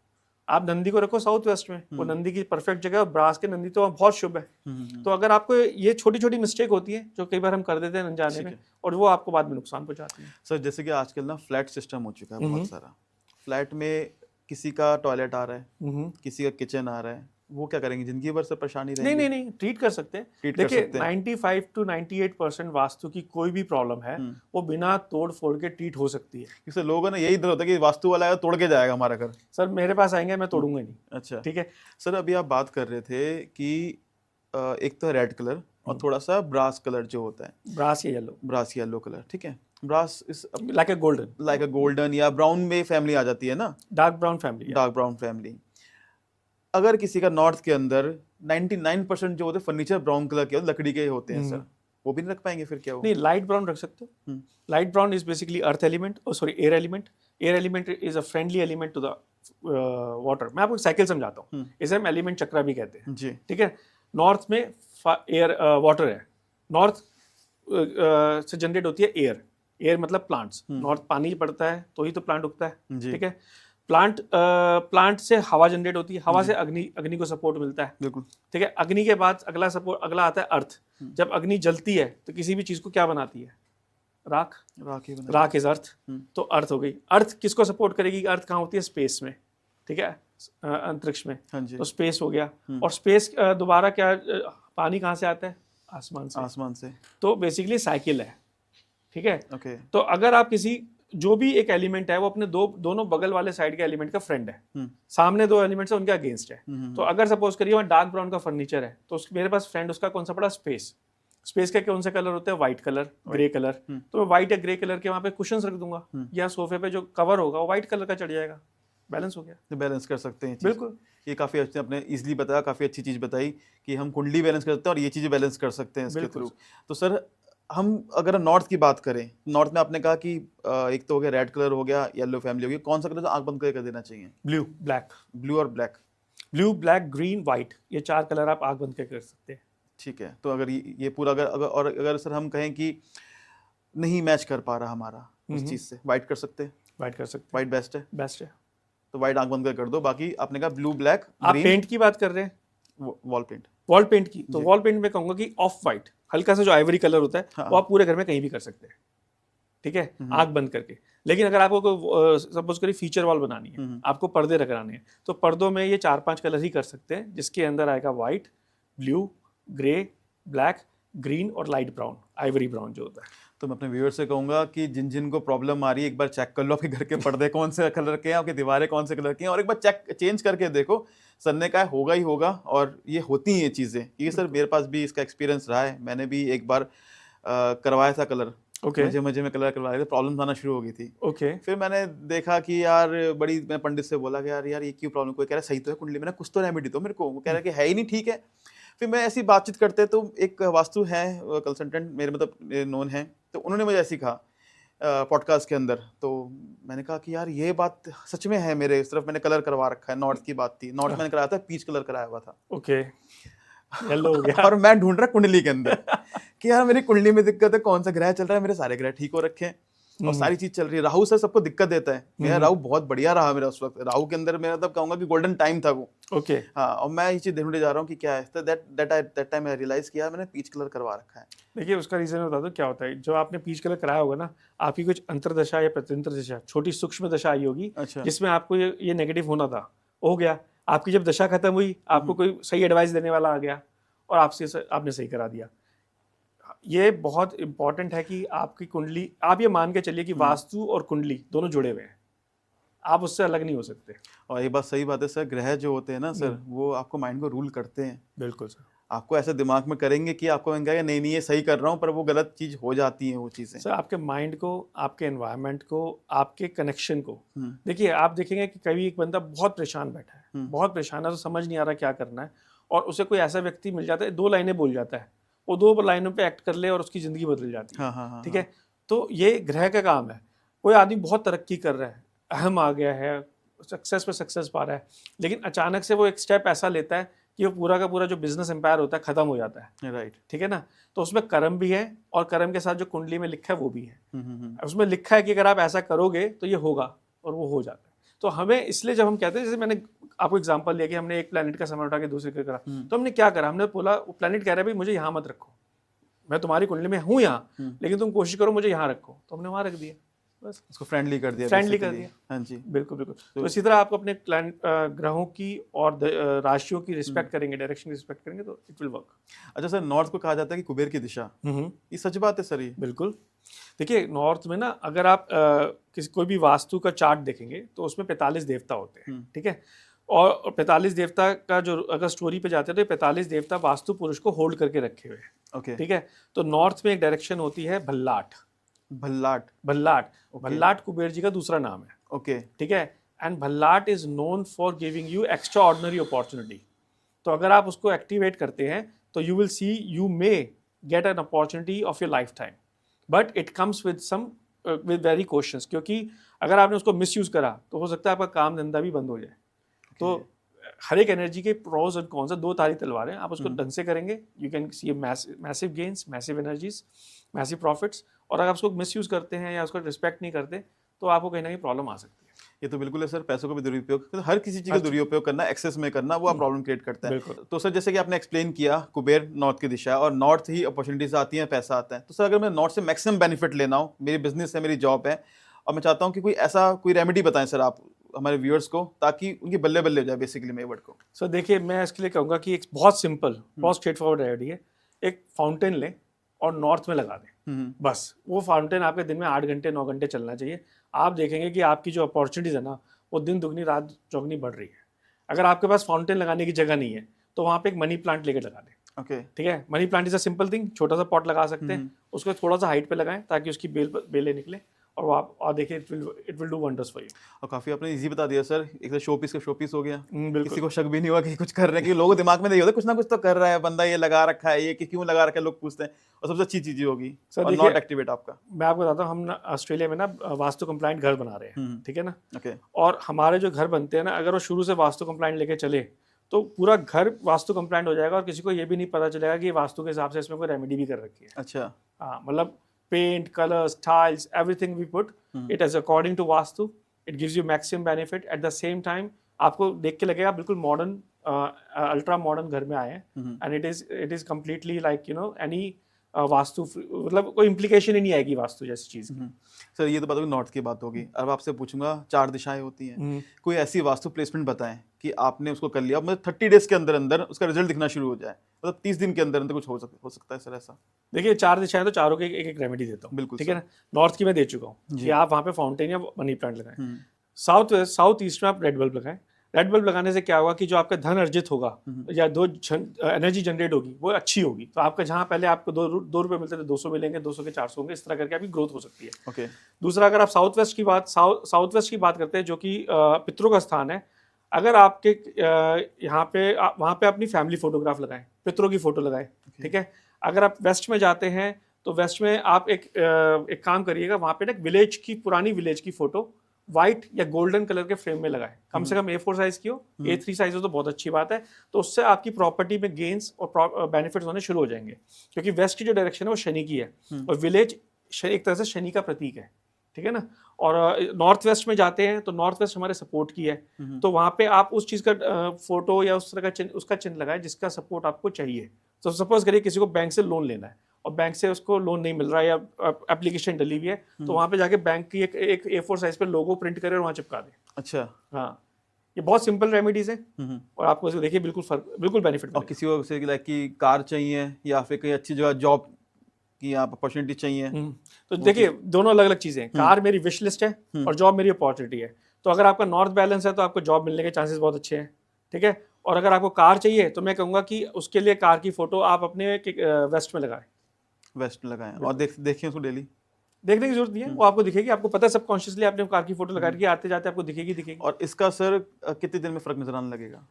आप नंदी को रखो साउथ वेस्ट में, वो नंदी की परफेक्ट जगह है। और ब्रास के नंदी तो बहुत शुभ है। तो अगर आपको ये छोटी छोटी मिस्टेक होती है जो कई बार हम कर देते हैं अनजाने में, और वो आपको बाद में नुकसान पहुंचाती है। सर जैसे कि आजकल ना फ्लैट सिस्टम हो चुका है बहुत सारा। फ्लैट में किसी का टॉयलेट आ रहा है, किसी का किचन आ रहा है, वो क्या करेंगे? जिंदगी भर से परेशानी रहेगी? नहीं, ट्रीट कर सकते हैं। देखिए 95 to 98% वास्तु की कोई भी प्रॉब्लम है वो बिना तोड़ फोड़ के ट्रीट हो सकती है। इससे लोगों ने यही डर होता है कि वास्तु वाला है तोड़ के जाएगा हमारा घर। सर मेरे पास आएंगे, मैं तोड़ूंगा नहीं। अच्छा, ठीक है सर। अभी आप बात कर रहे थे कि एक तो रेड कलर और थोड़ा सा ब्रास कलर जो होता है, ब्रास या येलो कलर। ठीक है, brass is like a golden या ब्राउन में फैमिली आ जाती है ना, डार्क ब्राउन फैमिली। अगर किसी का नॉर्थ के अंदर 99% जो होते हैं फर्नीचर ब्राउन कलर के लकड़ी के होते हैं सर, वो भी नहीं रख पाएंगे फिर? क्या हो? नहीं, लाइट ब्राउन रख सकते हो। Light brown is basically earth element, air element. Air element is a friendly element to the water. मैं आपको साइकिल समझाता हूँ, इसे हम एलिमेंट चक्रा भी कहते हैं जी। ठीक है, नॉर्थ में एयर वाटर है, नॉर्थ से जनरेट होती है एयर मतलब प्लांट्स। नॉर्थ पानी पड़ता है तो ही तो प्लांट उगता है। ठीक है, प्लांट से हवा जनरेट होती है, हवा से अग्नि को सपोर्ट मिलता है। बिल्कुल। ठीक है, अग्नि के बाद अगला आता है अर्थ। जब अग्नि जलती है तो किसी भी चीज को क्या बनाती है? राख इज अर्थ। तो अर्थ हो गई। अर्थ किसको सपोर्ट करेगी? अर्थ कहाँ होती है? स्पेस में। ठीक है, अंतरिक्ष में। तो स्पेस हो गया। और स्पेस दोबारा क्या, पानी कहाँ से आता है? आसमान से। तो बेसिकली साइकिल है। ठीक है। तो अगर आप किसी जो भी एक एलिमेंट है वो अपने दोनों बगल वाले साइड के एलिमेंट का फ्रेंड है, सामने दो एलिमेंट्स है उनके अगेंस्ट है। तो अगर सपोज करिए वहाँ डार्क ब्राउन का फर्नीचर है तो मेरे पास फ्रेंड उसका कौन सा पड़ा? स्पेस के कौन से कलर होते हैं? White colour, grey colour. तो मैं व्हाइट या ग्रे कलर के वहाँ पे कुशंस रख दूंगा, या सोफे पे जो कवर होगा वो व्हाइट कलर का चढ़ जाएगा। बैलेंस हो गया। तो बैलेंस कर सकते हैं। बिल्कुल, ये काफ़ी अच्छे आपने इजीली बताया, काफ़ी अच्छी चीज़ बताई कि हम कुंडली बैलेंस कर सकते हैं और ये चीज़ें बैलेंस कर सकते हैं इसके थ्रू। तो सर हम अगर नॉर्थ की बात करें, नॉर्थ में आपने कहा कि एक तो हो गया रेड कलर, हो गया येलो फैमिली हो गई, कौन सा कलर आंख बंद करके कर देना चाहिए? ब्लू और black. Blue, black, green, white, ये 4 कलर आप आंख बंद करके कर सकते हैं। ठीक है, तो अगर ये पूरा अगर सर हम कहें कि नहीं मैच कर पा रहा हमारा उस चीज़ से, व्हाइट कर सकते हैं? व्हाइट बेस्ट है। तो व्हाइट आंख बंद कर दो। बाकी आपने कहा ब्लू, ब्लैक, आप पेंट की बात कर रहे हैं, वॉल पेंट की, तो वॉल पेंट में कहूंगा कि ऑफ व्हाइट, हल्का सा जो आइवरी कलर होता है, वो आप पूरे घर में कहीं भी कर सकते हैं। ठीक है, आंख बंद करके। लेकिन अगर आपको सपोज करिए फीचर वॉल बनानी है, आपको पर्दे लगाने हैं, तो पर्दों में ये 4-5 कलर ही कर सकते हैं, जिसके अंदर आएगा white, blue, grey, black, green और लाइट ब्राउन, आइवरी ब्राउन जो होता है। तो मैं अपने व्यूअर से कहूँगा कि जिन को प्रॉब्लम आ रही है, एक बार चेक कर लो आपके घर के पर्दे कौन से कलर के हैं, आपकी दीवारें कौन से कलर की हैं, और एक बार चेंज करके देखो। सर ने कहा होगा ही होगा, और ये होती हैं ये चीज़ें। ये सर मेरे पास भी इसका एक्सपीरियंस रहा है। मैंने भी एक बार करवाया था कलर, मजे में कलर करवाए थे, प्रॉब्लम आना शुरू हो गई थी। फिर मैंने देखा कि यार मैं पंडित से बोला कि यार ये क्यों प्रॉब्लम? कोई कह रहा है सही तो है कुंडली, मैंने कुछ तो रेमेडी दो मेरे को। वो कह रहा है कि है ही नहीं। ठीक है, फिर मैं ऐसी बातचीत करते तो एक वास्तु है कंसल्टेंट मेरे, मतलब नोन है, तो उन्होंने मुझे ऐसी कहा पॉडकास्ट के अंदर। तो मैंने कहा कि यार ये बात सच में है, मेरे सिर्फ मैंने कलर करवा रखा है। नॉर्थ की बात थी, नॉर्थ मैंने कराया था, पीच कलर कराया हुआ था। येलो हो गया। और मैं ढूंढ रहा कुंडली के अंदर कि यार मेरी कुंडली में दिक्कत है, कौन सा ग्रह चल रहा है, मेरे सारे ग्रह ठीक हो रखे हैं और सारी चीज चल रही है। राहु सर सबको दिक्कत देता है, मेरा राहु बहुत बढ़िया रहा मेरा उस वक्त। राहु के अंदर मेरा तब कहूंगा कि गोल्डन टाइम था वो। ओके। हाँ, और मैं ये चीज ढूंढने जा रहा हूँ कि क्या है, तो दैट टाइम मैं रियलाइज किया मैंने पीच कलर करवा रखा है। देखिए उसका रीजन बता दो क्या होता है। जो आपने पीच कलर कराया होगा ना, आपकी कुछ अंतर्दशा या प्रत्यंतर दशा, छोटी सूक्ष्म दशा आई होगी, अच्छा। जिसमें आपको ये नेगेटिव होना था, हो गया। आपकी जब दशा खत्म हुई, आपको कोई सही एडवाइस देने वाला आ गया और आपने सही करा दिया। ये बहुत इंपॉर्टेंट है कि आपकी कुंडली, आप ये मान के चलिए कि वास्तु और कुंडली दोनों जुड़े हुए हैं, आप उससे अलग नहीं हो सकते। और ये बात सही बात है सर, ग्रह जो होते हैं ना सर, वो आपको माइंड को रूल करते हैं। बिल्कुल सर। आपको ऐसे दिमाग में करेंगे कि आपको कहेंगे नहीं नहीं ये सही कर रहा हूँ, पर वो गलत चीज हो जाती है वो चीजें। सर आपके माइंड को, आपके एनवायरनमेंट को, आपके कनेक्शन को, देखिए आप देखेंगे कि कभी एक बंदा बहुत परेशान बैठा है, बहुत परेशान है, तो समझ नहीं आ रहा क्या करना है, और उसे कोई ऐसा व्यक्ति मिल जाता है, 2 लाइनें बोल जाता है, वो 2 लाइनों पे एक्ट कर ले और उसकी ज़िंदगी बदल जाती है। हाँ, ठीक है, तो ये ग्रह का काम है। कोई आदमी बहुत तरक्की कर रहा है, अहम आ गया है, सक्सेस पे सक्सेस पा रहा है, लेकिन अचानक से वो एक स्टेप ऐसा लेता है कि वो पूरा का पूरा जो बिजनेस एम्पायर होता है खत्म हो जाता है। राइट। ठीक है ना, तो उसमें कर्म भी है और कर्म के साथ जो कुंडली में लिखा है वो भी है। उसमें लिखा है कि अगर आप ऐसा करोगे तो ये होगा, और वो हो जाता है। तो हमें इसलिए जब हम कहते हैं, जैसे मैंने आपको एग्जांपल दिया कि हमने एक प्लेनेट का सामान उठा के दूसरे का करा, तो हमने क्या करा, हमने बोला वो प्लेनेट कह रहा है भाई मुझे यहाँ मत रखो, मैं तुम्हारी कुंडली में हूँ यहाँ, लेकिन तुम कोशिश करो मुझे यहाँ रखो, तो हमने वहाँ रख दिया, बस उसको फ्रेंडली कर दिया। फ्रेंडली कर दिया। हाँ जी, बिल्कुल बिल्कुल। तो इसी तरह आपको अपने ग्रहों की और राशियों की रिस्पेक्ट करेंगे, डायरेक्शन की रिस्पेक्ट करेंगे, तो इट विल वर्क। अच्छा सर, नॉर्थ को कहा जाता है कि कुबेर की दिशा, ये सच बात है सर? ये बिल्कुल। देखिए नॉर्थ में ना, अगर आप कोई भी वास्तु का चार्ट देखेंगे तो उसमें 45 देवता होते हैं। ठीक है, और 45 देवता का जो अगर स्टोरी पे जाते हैं तो 45 देवता वास्तु पुरुष को होल्ड करके रखे हुए हैं। ओके। ठीक है, तो नॉर्थ में एक डायरेक्शन होती है भल्लाट। भल्लाट। भल्लाट, भल्लाट कुबेर जी का दूसरा नाम है। ओके। ठीक है, and Bhallat is known for giving you extraordinary opportunity. तो अगर आप उसको एक्टिवेट करते हैं तो you will see you may get an opportunity of your lifetime, but it comes with very questions, क्योंकि अगर आपने उसको मिसयूज करा तो हो सकता है आपका काम धंधा भी बंद हो जाए। तो हर एक एनर्जी के प्रोज और कॉन्स, 2 तारी तलवार हैं। आप उसको ढंग से करेंगे, you can see massive gains, massive energies, massive profits. और अगर आप उसको मिसयूज करते हैं या उसको रिस्पेक्ट नहीं करते तो आपको कहीं ना कहीं प्रॉब्लम आ सकती है। ये तो बिल्कुल है सर, पैसों का भी दुरुपयोग, तो हर किसी चीज का दुरुपयोग करना, एक्सेस में करना, वो आप प्रॉब्लम क्रिएट करता है। तो सर जैसे कि आपने एक्सप्लेन किया, कुबेर नॉर्थ की दिशा है और नॉर्थ ही अपॉर्चुनिटीज आती हैं, पैसा आता है। तो सर अगर मैं नॉर्थ से मैक्सिमम बेनिफिट लेना हो, मेरी बिजनेस है, मेरी जॉब है, और मैं चाहता हूँ कि कोई रेमेडी बताएं सर आप हमारे व्यूअर्स को, ताकि उनकी बल्ले बल्ले हो जाए बेसिकली मेरे वर्ड को। सर देखिए, मैं इसके लिए कहूँगा कि एक बहुत सिंपल, बहुत स्ट्रेट फॉरवर्ड रेमेडी है। एक फाउंटेन लें और नॉर्थ में लगा दें, बस। वो फाउंटेन आपके दिन में 8 घंटे 9 घंटे चलना चाहिए। आप देखेंगे कि आपकी जो अपॉर्चुनिटीज है ना, वो दिन दुगनी रात चौगनी बढ़ रही है। अगर आपके पास फाउंटेन लगाने की जगह नहीं है तो वहाँ पे एक मनी प्लांट लेकर लगा दें। ओके। ठीक है, money plant is a simple thing, छोटा सा पॉट लगा सकते हैं, उसको थोड़ा सा हाइट पे लगाएं ताकि उसकी बेलें निकले, और वो आप और देखिए it will do wonders for you. और काफी आपने इजी बता दिया सर, एक तो शो पीस का शो पीस हो गया, बिल्कुल। किसी को शक भी नहीं हुआ कि कुछ कर रहे हैं, कि लोगों के दिमाग में नहीं होता कुछ ना कुछ तो कर रहा है बंदा, ये लगा रखा है, ये क्यों लगा रखा है, लोग पूछते हैं। और सबसे अच्छी चीज होगी और नॉट एक्टिवेट आपका। मैं आपको बताता हूँ, हम ऑस्ट्रेलिया में ना वास्तु कंप्लाइंट घर बना रहे हैं। ठीक है ना, ओके। और हमारे जो घर बनते हैं ना, अगर वो शुरू से वास्तु कंप्लाइंट लेके चले तो पूरा घर वास्तु कंप्लाइंट हो जाएगा, और किसी को ये भी नहीं पता चलेगा कि वास्तु के हिसाब से इसमें कोई रेमेडी भी कर रखी है। अच्छा। हाँ, मतलब paint, colours, tiles, everything we put it is according to Vastu, it gives you maximum benefit. At the same time आपको देख के लगेगा बिल्कुल मॉडर्न, अल्ट्रा मॉडर्न घर में आए हैं, and it is completely like you know any vastu, मतलब कोई इम्प्लीकेशन ही नहीं आएगी वास्तु जैसी चीज की। सर ये तो बात होगी, नॉर्थ की बात होगी। अब आपसे पूछूंगा, 4 दिशाएं होती हैं, कोई ऐसी वास्तु प्लेसमेंट बताएं कि आपने उसको कर लिया, मतलब 30 डेज के अंदर अंदर उसका रिजल्ट दिखना शुरू हो जाए, मतलब 30 दिन के अंदर अंदर कुछ हो सकता है सर ऐसा? देखिए 4 दिशाएं, तो चारों के एक एक रेमेडी देता हूँ। बिल्कुल। ठीक है ना, नॉर्थ की मैं दे चुका हूँ कि आप वहाँ पे फाउंटेन या मनी प्लांट लगाएं। साउथ ईस्ट में आप रेड बल्ब लगाएं। रेड बल्ब लगाने से क्या होगा कि जो आपका धन अर्जित होगा या एनर्जी जनरेट होगी वो अच्छी होगी। तो आपका जहाँ पहले आपको 2 रुपये मिलते थे 200 मिलेंगे, 200 के 400 होंगे, इस तरह करके आपकी ग्रोथ हो सकती है। ओके। दूसरा, अगर आप साउथ वेस्ट की बात करते हैं, जो कि पितरों का स्थान है, अगर आपके यहाँ पे वहाँ पे अपनी फैमिली फोटोग्राफ लगाएं, पितरों की फोटो लगाएं। ठीक है, अगर आप वेस्ट में जाते हैं तो वेस्ट में आप एक काम करिएगा, वहाँ पे ना पुरानी विलेज की फोटो व्हाइट या गोल्डन कलर के फ्रेम में लगाएं, कम से कम A4 साइज की हो, A3 साइज हो तो बहुत अच्छी बात है। तो उससे आपकी प्रॉपर्टी में गेन्स और बेनिफिट्स होने शुरू हो जाएंगे, क्योंकि वेस्ट की जो डायरेक्शन है वो शनि की है, और विलेज एक तरह से शनि का प्रतीक है। ठीक है ना। और नॉर्थ वेस्ट में जाते हैं तो नॉर्थ वेस्ट हमारे सपोर्ट की है, तो वहाँ पे आप उस चीज़ का फोटो या उस तरह का चिन्ह, उसका चिन्ह लगाएं जिसका सपोर्ट आपको चाहिए। तो सपोज करिए किसी को बैंक से लोन लेना है और बैंक से उसको लोन नहीं मिल रहा है या एप्लीकेशन डली हुई है, तो वहाँ पे जाके बैंक की एक A4 साइज पे लोगो प्रिंट करें और वहाँ चिपका दें। अच्छा, हाँ, ये बहुत सिंपल रेमेडीज हैं और आपको इसको देखिए बिल्कुल बेनिफिट। और किसी को जैसे लाइक कि कार चाहिए या फिर कोई अच्छी जगह जॉब की आप अपॉर्चुनिटी चाहिए, तो देखिए दोनों अलग अलग चीज़ें हैं। कार मेरी विश लिस्ट है और जॉब मेरी अपॉर्चुनिटी है। तो अगर आपका नॉर्थ बैलेंस है तो आपको जॉब मिलने के चांसेस बहुत अच्छे हैं, ठीक है। और अगर आपको कार चाहिए तो मैं कहूँगा कि उसके लिए कार की फोटो आप अपने वेस्ट में लगाएं। वेस्ट में लगाएं और देखिए उसको डेली। देखने की जरूरत नहीं है, वो आपको दिखेगी, आपको पता है सबकॉन्शियसली आपने कार की फोटो लगा रखी है, आते जाते आपको दिखेगी। और इसका सर कितने दिन में फर्क नजर आने लगेगा?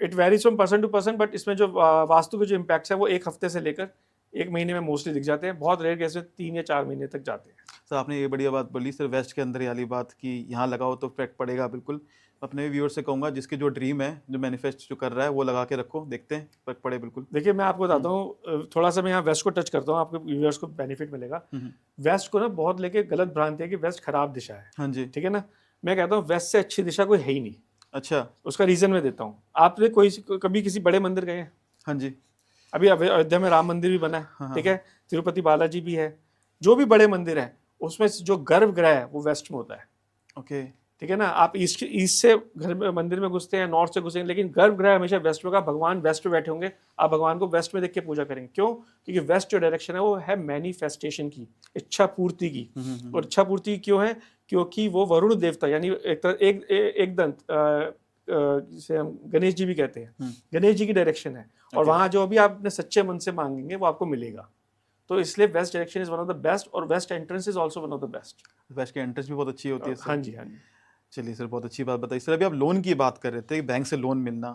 It varies from person to person, but इसमें जो वास्तु के जो इम्पैक्ट है वो 1 हफ्ते से लेकर 1 महीने में मोस्टली दिख जाते हैं। बहुत रेयर केस में 3 या 4 महीने तक जाते हैं। सर आपने ये बढ़िया बात बोली सर, वेस्ट के अंदर ये वाली बात कि यहाँ लगाओ तो इफेक्ट पड़ेगा बिल्कुल। अपने व्यूअर्स से कहूँगा जिसके जो ड्रीम है, जो मैनिफेस्ट जो कर रहा है, वो लगा के रखो, देखते हैं फर्क पड़े बिल्कुल। देखिए मैं आपको बताता हूँ, थोड़ा सा मैं यहाँ वेस्ट को टच करता हूँ, आपके व्यूअर्स को बेनिफिट मिलेगा। वेस्ट को ना बहुत लेके गलत भ्रांति है कि वेस्ट खराब दिशा है। हाँ जी, ठीक है ना। मैं कहता हूँ वेस्ट से अच्छी दिशा कोई है ही नहीं। अच्छा, उसका रीजन मैं देता हूँ। आपने कभी किसी बड़े मंदिर गए हैं? हाँ जी, अभी अयोध्या में राम मंदिर भी बना है, ठीक है, तिरुपति बालाजी भी है, जो भी बड़े मंदिर है उसमें जो गर्भगृह है वो वेस्ट में होता है। ओके, ठीक है ना। आप ईस्ट से घर में मंदिर में घुसते हैं, नॉर्थ से घुसेंगे, लेकिन गर्भगृह हमेशा वेस्ट में होगा। भगवान वेस्ट में बैठे होंगे, आप भगवान को वेस्ट में देख के पूजा करेंगे। क्यों? क्योंकि वेस्ट जो डायरेक्शन है वो है मैनिफेस्टेशन की, इच्छा पूर्ति की। और इच्छा पूर्ति क्यों है? क्योंकि वो वरुण देवता यानी एक दंत जिसे हम गणेश जी भी कहते हैं, गणेश जी की डायरेक्शन है। और वहाँ जो भी आप अपने सच्चे मन से मांगेंगे वो आपको मिलेगा। तो इसलिए west direction is one of the best, और west entrance is also one of the best. West की एंट्रेंस भी बहुत अच्छी होती है सर। हाँ जी, हाँ जी। चलिए सर, बहुत अच्छी बात बताई सर। अभी आप लोन की बात कर रहे थे, बैंक से लोन मिलना।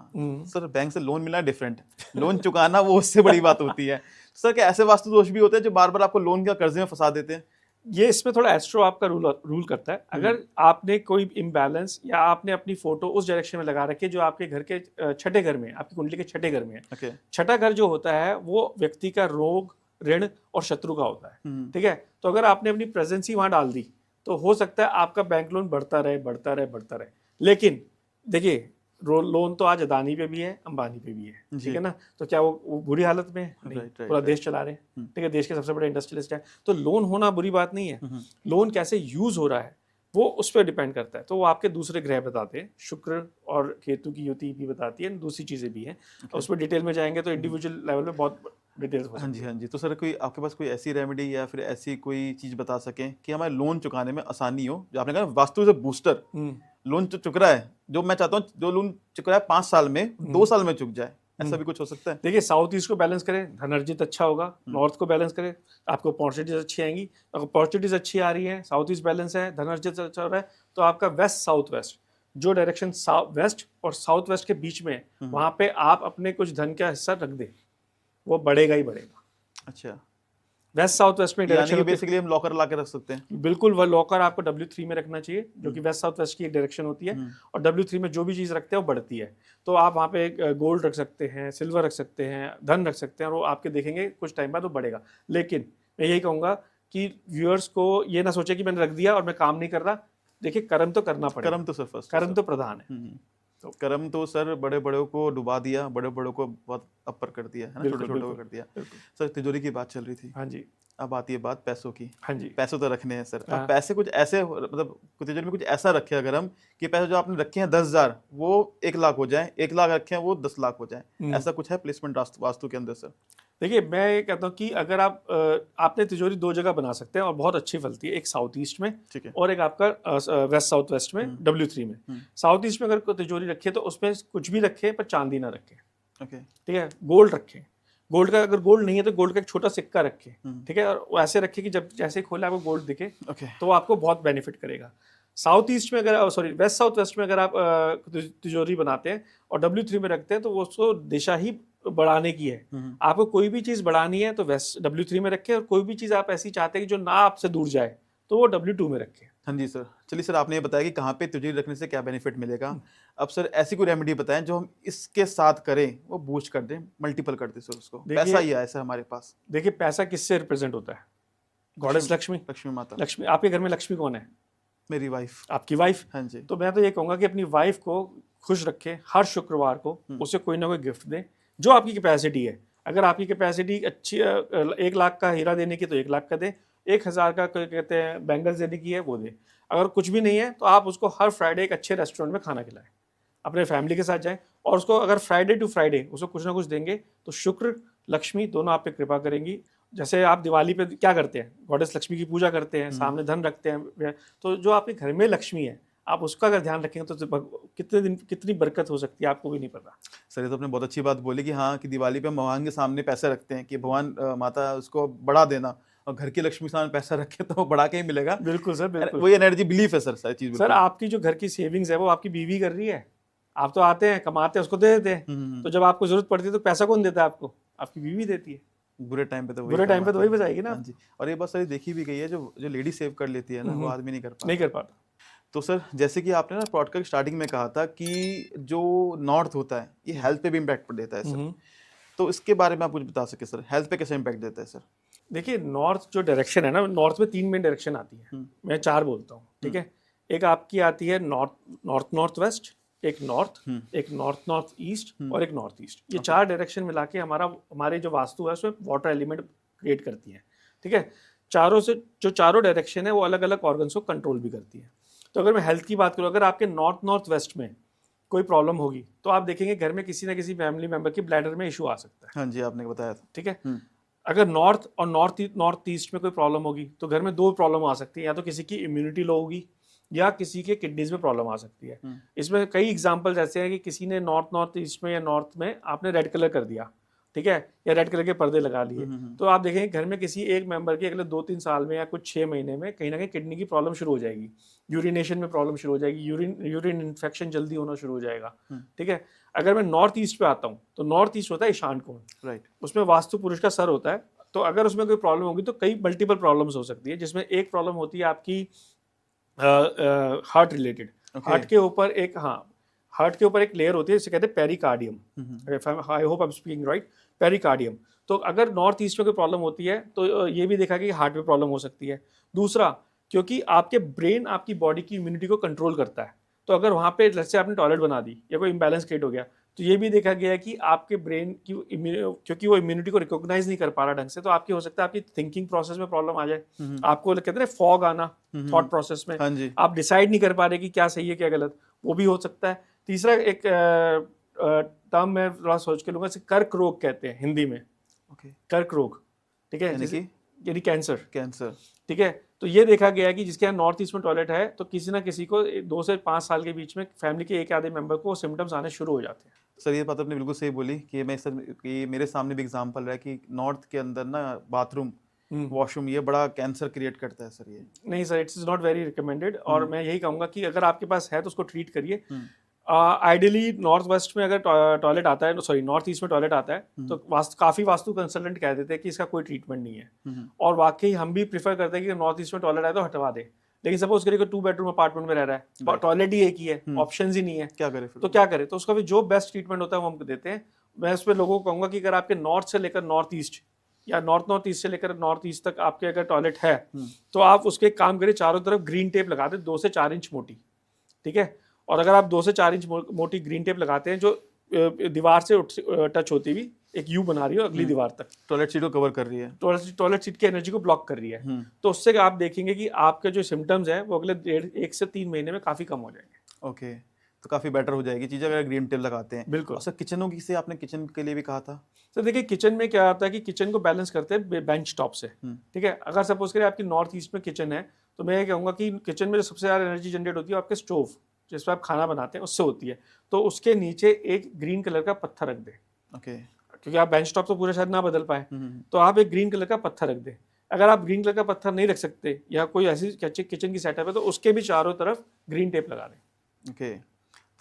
सर बैंक से लोन मिलना डिफरेंट, लोन चुकाना वो उससे बड़ी बात होती है। सर क्या ऐसे वास्तु दोष भी होते हैं जो बार बार आपको लोन का कर्जे में फंसा देते हैं? ये इसमें थोड़ा एस्ट्रो आपका रूल करता है। अगर आपने कोई इम्बैलेंस या आपने अपनी फोटो उस डायरेक्शन में लगा रखी है जो आपके घर के छठे घर में है, आपकी कुंडली के छठे घर में है। छठा घर जो होता है वो व्यक्ति का रोग, ऋण और शत्रु का होता है। ठीक है। तो अगर आपने अपनी प्रेजेंस ही वहां डाल दी तो हो सकता है आपका बैंक लोन बढ़ता रहे। लेकिन देखिए लोन तो आज अदानी पे भी है, अंबानी पे भी है, ठीक है ना। तो क्या वो बुरी हालत में है? नहीं, पूरा देश चला रहे हैं, ठीक है, देश के सबसे बड़े इंडस्ट्रियलिस्ट है। तो लोन होना बुरी बात नहीं है, लोन कैसे यूज हो रहा है वो उस पर डिपेंड करता है। तो वो आपके दूसरे ग्रह बताते हैं, शुक्र और केतु की युति भी बताती है, दूसरी चीजें भी हैं। उस पर डिटेल में जाएंगे तो इंडिविजुअल लेवल में बहुत डिटेल्स हो सकती है। हाँ जी। तो सर कोई आपके पास कोई ऐसी रेमेडी या फिर ऐसी कोई चीज बता सकें कि हमारे लोन चुकाने में आसानी हो? जो आपने कहा वास्तु से बूस्टर लोन चुक रहा है, जो मैं चाहता हूँ जो लोन चुक रहा है 5 साल में 2 साल में चुक जाए, ऐसा भी कुछ हो सकता है? देखिए साउथ ईस्ट को बैलेंस करें, धनर्जित अच्छा होगा। नॉर्थ को बैलेंस करें, आपको अपॉर्चुनिटीज अच्छी आएंगी। अगर अपॉर्चुनिटीज अच्छी आ रही है, साउथ ईस्ट बैलेंस है, धनर्जित अच्छा हो रहा है, तो आपका वेस्ट साउथ वेस्ट जो डायरेक्शन वेस्ट और साउथ वेस्ट के बीच में, वहां पे आप अपने कुछ धन का हिस्सा रख दें, वो बढ़ेगा ही बढ़ेगा। अच्छा, वेस्ट साउथ वेस्ट में डायरेक्शन बेसिकली हम लॉकर ला के रख सकते हैं? बिल्कुल, वह लॉकर आपको W3 में रखना चाहिए, जो कि वेस्ट साउथ वेस्ट की एक डायरेक्शन होती है। और W3 में जो भी चीज़ रखते हैं वो बढ़ती है। तो आप वहाँ पे गोल्ड रख सकते हैं, सिल्वर रख सकते हैं, धन रख सकते हैं, और वो आपके देखेंगे कुछ टाइम बाद वो बढ़ेगा। लेकिन मैं यही कहूँगा कि व्यूअर्स को ये ना सोचे कि मैंने रख दिया और मैं काम नहीं कर रहा। देखिए कर्म तो करना पड़ेगा, कर्म तो सर फर्स्ट, कर्म तो प्रधान है। तो कर्म तो सर बड़े बड़ों को डुबा दिया, बड़े बड़ों को बहुत अपर कर दिया है ना, छोटे छोटे को कर दिया। सर तिजोरी की बात चल रही थी। हाँ जी। अब आती है बात पैसों की। हाँ जी। पैसों तो रखने हैं सर। अब पैसे कुछ ऐसे मतलब तिजोरी में कुछ ऐसा रखे अगर हम कि पैसे जो आपने रखे हैं 10,000 वो 1 लाख हो जाए, 1 लाख रखे हैं वो 10 लाख हो जाए, ऐसा कुछ है प्लेसमेंट वास्तु के अंदर सर? देखिए मैं ये कहता हूँ कि अगर आपने तिजोरी 2 जगह बना सकते हैं और बहुत अच्छी फलती है, एक साउथ ईस्ट में, ठीक है, और एक आपका वेस्ट साउथ वेस्ट में W3 में। साउथ ईस्ट में अगर कोई तिजोरी रखे तो उसमें कुछ भी रखे पर चांदी ना रखे, ठीक है। गोल्ड रखे, गोल्ड का अगर गोल्ड नहीं है तो गोल्ड का एक छोटा सिक्का रखे, ठीक है, और ऐसे रखे कि जब जैसे ही खोले आपको गोल्ड दिखे, तो आपको बहुत बेनिफिट करेगा। साउथ ईस्ट में अगर वेस्ट साउथ वेस्ट में अगर आप तिजोरी बनाते हैं और W3 में रखते हैं तो वो उसको दिशा ही बढ़ाने की है। आपको कोई भी चीज बढ़ानी है तो वेस्ट W3 में रखें, और कोई भी चीज आप ऐसी चाहते हैं कि जो ना आपसे दूर जाए तो वो W2 में रखें। हाँ जी सर। चलिए सर, आपने ये बताया कि कहाँ पे तिजोरी रखने से क्या बेनिफिट मिलेगा। अब सर ऐसी कोई रेमेडी बताएं जो हम इसके साथ करें, वो बूस्ट कर दें, मल्टीपल कर दें सर उसको, पैसा ही आए सर हमारे पास। देखिए पैसा किससे रिप्रेजेंट होता है? गॉडेस लक्ष्मी। लक्ष्मी माता। लक्ष्मी, आपके घर में लक्ष्मी कौन है? मेरी वाइफ। आपकी वाइफ। हाँ जी। तो मैं तो ये कहूँगा कि अपनी वाइफ को खुश रखें, हर शुक्रवार को उसे कोई ना कोई गिफ्ट दें जो आपकी कैपेसिटी है। अगर आपकी कैपेसिटी अच्छी 1 लाख का हीरा देने की तो 1 लाख का दें, 1000 का कहते हैं बैंगल्स देने की है वो दें। अगर कुछ भी नहीं है तो आप उसको हर फ्राइडे एक अच्छे रेस्टोरेंट में खाना खिलाएं, अपने फैमिली के साथ जाएं और उसको अगर फ्राइडे टू फ्राइडे उसको कुछ ना कुछ देंगे तो शुक्र लक्ष्मी दोनों आप पे कृपा करेंगी। जैसे आप दिवाली पे क्या करते हैं, गॉडेस लक्ष्मी की पूजा करते हैं, सामने धन रखते हैं, तो जो आपके घर में लक्ष्मी है आप उसका अगर ध्यान रखेंगे तो कितने दिन कितनी बरकत हो सकती है आपको भी नहीं पता। सर ये तो आपने बहुत अच्छी बात बोली कि हाँ कि दिवाली पे भगवान के सामने पैसे रखते हैं कि भगवान माता उसको बढ़ा देना, और घर की लक्ष्मी सामने पैसा रखे तो बढ़ा के ही मिलेगा। बिल्कुल सर, बिल्कुल वही एनर्जी बिलीफ है सर, सारी चीज। सर आपकी जो घर की सेविंग्स है वो आपकी बीवी कर रही है, आप तो आते हैं कमाते हैं उसको दे देते हैं, तो जब आपको जरूरत पड़ती है तो पैसा कौन देता है आपको? आपकी बीवी देती है। बुरे टाइम पे तो वही बचाएगी ना। हाँ जी। और ये बात सारी देखी भी गई है, जो लेडी सेव कर लेती है ना वो आदमी नहीं कर पाता। तो सर जैसे कि आपने ना पॉडकास्ट स्टार्टिंग में कहा था कि जो नॉर्थ होता है ये हेल्थ पे भी इम्पैक्ट देता है सर, तो इसके बारे में आप कुछ बता सके सर, हेल्थ पे कैसे इम्पैक्ट देता है सर? देखिए नॉर्थ जो डायरेक्शन है ना, नॉर्थ में 3 मेन डायरेक्शन आती है, मैं 4 बोलता हूँ, ठीक है। एक आपकी आती है नॉर्थ वेस्ट, एक नॉर्थ ईस्ट और एक नॉर्थ ईस्ट। ये 4 डायरेक्शन मिला के हमारे जो वास्तु है उसमें वाटर एलिमेंट क्रिएट करती है, ठीक है। चारों डायरेक्शन है वो अलग अलग ऑर्गन्स को कंट्रोल भी करती है। तो अगर मैं हेल्थ की बात करूँ, अगर आपके नॉर्थ वेस्ट में कोई प्रॉब्लम होगी तो आप देखेंगे घर में किसी ना किसी फैमिली मेंबर की ब्लैडर में इशू आ सकता है। हाँ जी, आपने बताया था, ठीक है। अगर नॉर्थ और नॉर्थ ईस्ट में कोई प्रॉब्लम होगी तो घर में 2 प्रॉब्लम आ सकती है, या तो किसी की इम्यूनिटी लो होगी या किसी के किडनीज में प्रॉब्लम आ सकती है। इसमें कई एग्जांपल्स ऐसे हैं कि किसी ने नॉर्थ ईस्ट में या नॉर्थ में आपने रेड कलर कर दिया, ठीक है, या रेड कलर के पर्दे लगा लिए, तो आप देखेंगे घर में किसी एक मेंबर की अगले 2-3 साल में या कुछ 6 महीने में कहीं ना कहीं किडनी की प्रॉब्लम शुरू हो जाएगी, यूरिनेशन में प्रॉब्लम शुरू हो जाएगी, यूरिन इन्फेक्शन जल्दी होना शुरू हो जाएगा, ठीक है। अगर मैं नॉर्थ ईस्ट पे आता हूँ तो नॉर्थ ईस्ट होता है ईशान कोण, राइट, उसमें वास्तु पुरुष का सर होता है। तो अगर उसमें कोई प्रॉब्लम होगी तो कई मल्टीपल प्रॉब्लम्स हो सकती है, जिसमें एक प्रॉब्लम होती है आपकी हार्ट रिलेटेड। हार्ट के ऊपर एक लेयर होती है जिसे कहते हैं pericardium. I hope I am speaking right, pericardium. तो अगर नॉर्थ ईस्ट में कोई प्रॉब्लम होती है तो ये भी देखा कि हार्ट में प्रॉब्लम हो सकती है। दूसरा, क्योंकि आपके ब्रेन आपकी बॉडी की इम्यूनिटी को कंट्रोल करता है, तो अगर वहाँ पे जैसे आपने टॉयलेट बना दी या कोई इम्बैलेंस क्रिएट हो गया तो ये भी देखा गया है कि आपके ब्रेन की क्योंकि वो इम्यूनिटी को रिकॉग्नाइज नहीं कर पा रहा ढंग से, तो आपकी हो सकता है आपकी थिंकिंग प्रोसेस में प्रॉब्लम आ जाए, आपको कहते हैं फॉग आना थॉट प्रोसेस में, आप डिसाइड नहीं कर पा रहे कि क्या सही है क्या गलत, वो भी हो सकता है। तीसरा एक टर्म मैं थोड़ा सोच के लूंगा, कर्क रोग कहते हैं हिंदी में, कर्क रोग, ठीक है, यानी कैंसर, ठीक है। तो ये देखा गया है कि जिसके यहाँ नॉर्थ ईस्ट में टॉयलेट है तो किसी ना किसी को 2 से 5 साल के बीच में फैमिली के एक आधे मेंबर को सिम्टम्स आने शुरू हो जाते हैं। सर ये बात आपने बिल्कुल सही बोली कि मेरे सामने भी एग्जांपल है कि नॉर्थ के अंदर ना बाथरूम वॉशरूम ये बड़ा कैंसर क्रिएट करता है सर। ये नहीं sir, it's not very recommended, और मैं यही कहूँगा कि अगर आपके पास है तो उसको ट्रीट करिए। आइडियली नॉर्थ वेस्ट में अगर टॉयलेट आता है, सॉरी नॉर्थ ईस्ट में टॉयलेट आता है तो काफ़ी वास्तु कंसल्टेंट कह देते हैं कि इसका कोई ट्रीटमेंट नहीं है, और वाकई हम भी प्रीफर करते हैं कि नॉर्थ ईस्ट में टॉयलेट आए तो हटवा दे। लेकिन सपोज करिए 2 बेडरूम अपार्टमेंट में रह रहा है, टॉयलेट ही एक ही है, ऑप्शन ही नहीं है, क्या करे? तो उसका भी जो बेस्ट ट्रीटमेंट होता है वो हमको देते हैं। मैं उस पर लोगों को कहूँगा कि अगर आपके नॉर्थ से लेकर नॉर्थ ईस्ट या नॉर्थ ईस्ट से लेकर नॉर्थ ईस्ट तक आपके अगर टॉयलेट है तो आप उसके काम करिए, चारों तरफ ग्रीन टेप लगा दें 2 से 4 इंच मोटी, ठीक है। और अगर आप 2 से 4 इंच मोटी ग्रीन टेप लगाते हैं जो दीवार से टच होती हुई एक यू बना रही हो अगली दीवार तक, टॉयलेट सीट को कवर कर रही है, टॉयलेट सीट की एनर्जी को ब्लॉक कर रही है, तो उससे आप देखेंगे कि आपके जो सिम्टम्स हैं वो अगले 1 से 3 महीने में काफी कम हो जाएंगे। ओके, तो काफी बेटर हो जाएगी चीजें अगर ग्रीन टेप लगाते हैं। बिल्कुल। सर किचनों की से आपने किचन के लिए भी कहा था। सर देखिए किचन में क्या आता है कि किचन को बैलेंस करते हैं बेंच टॉप से, ठीक है। अगर सपोज करें आपकी नॉर्थ ईस्ट में किचन है तो मैं ये कहूँगा कि किचन में जो सबसे ज़्यादा एनर्जी जनरेट होती है आपके स्टोव जिस पर आप खाना बनाते हैं उससे होती है, तो उसके नीचे एक ग्रीन कलर का पत्थर रख दें। ओके, क्योंकि आप बेंच टॉप तो पूरे शायद ना बदल पाए, तो आप एक ग्रीन कलर का पत्थर रख दें। अगर आप ग्रीन कलर का पत्थर नहीं रख सकते या कोई ऐसी किचन की सेटअप है तो उसके भी चारों तरफ ग्रीन टेप लगा दें। ओके,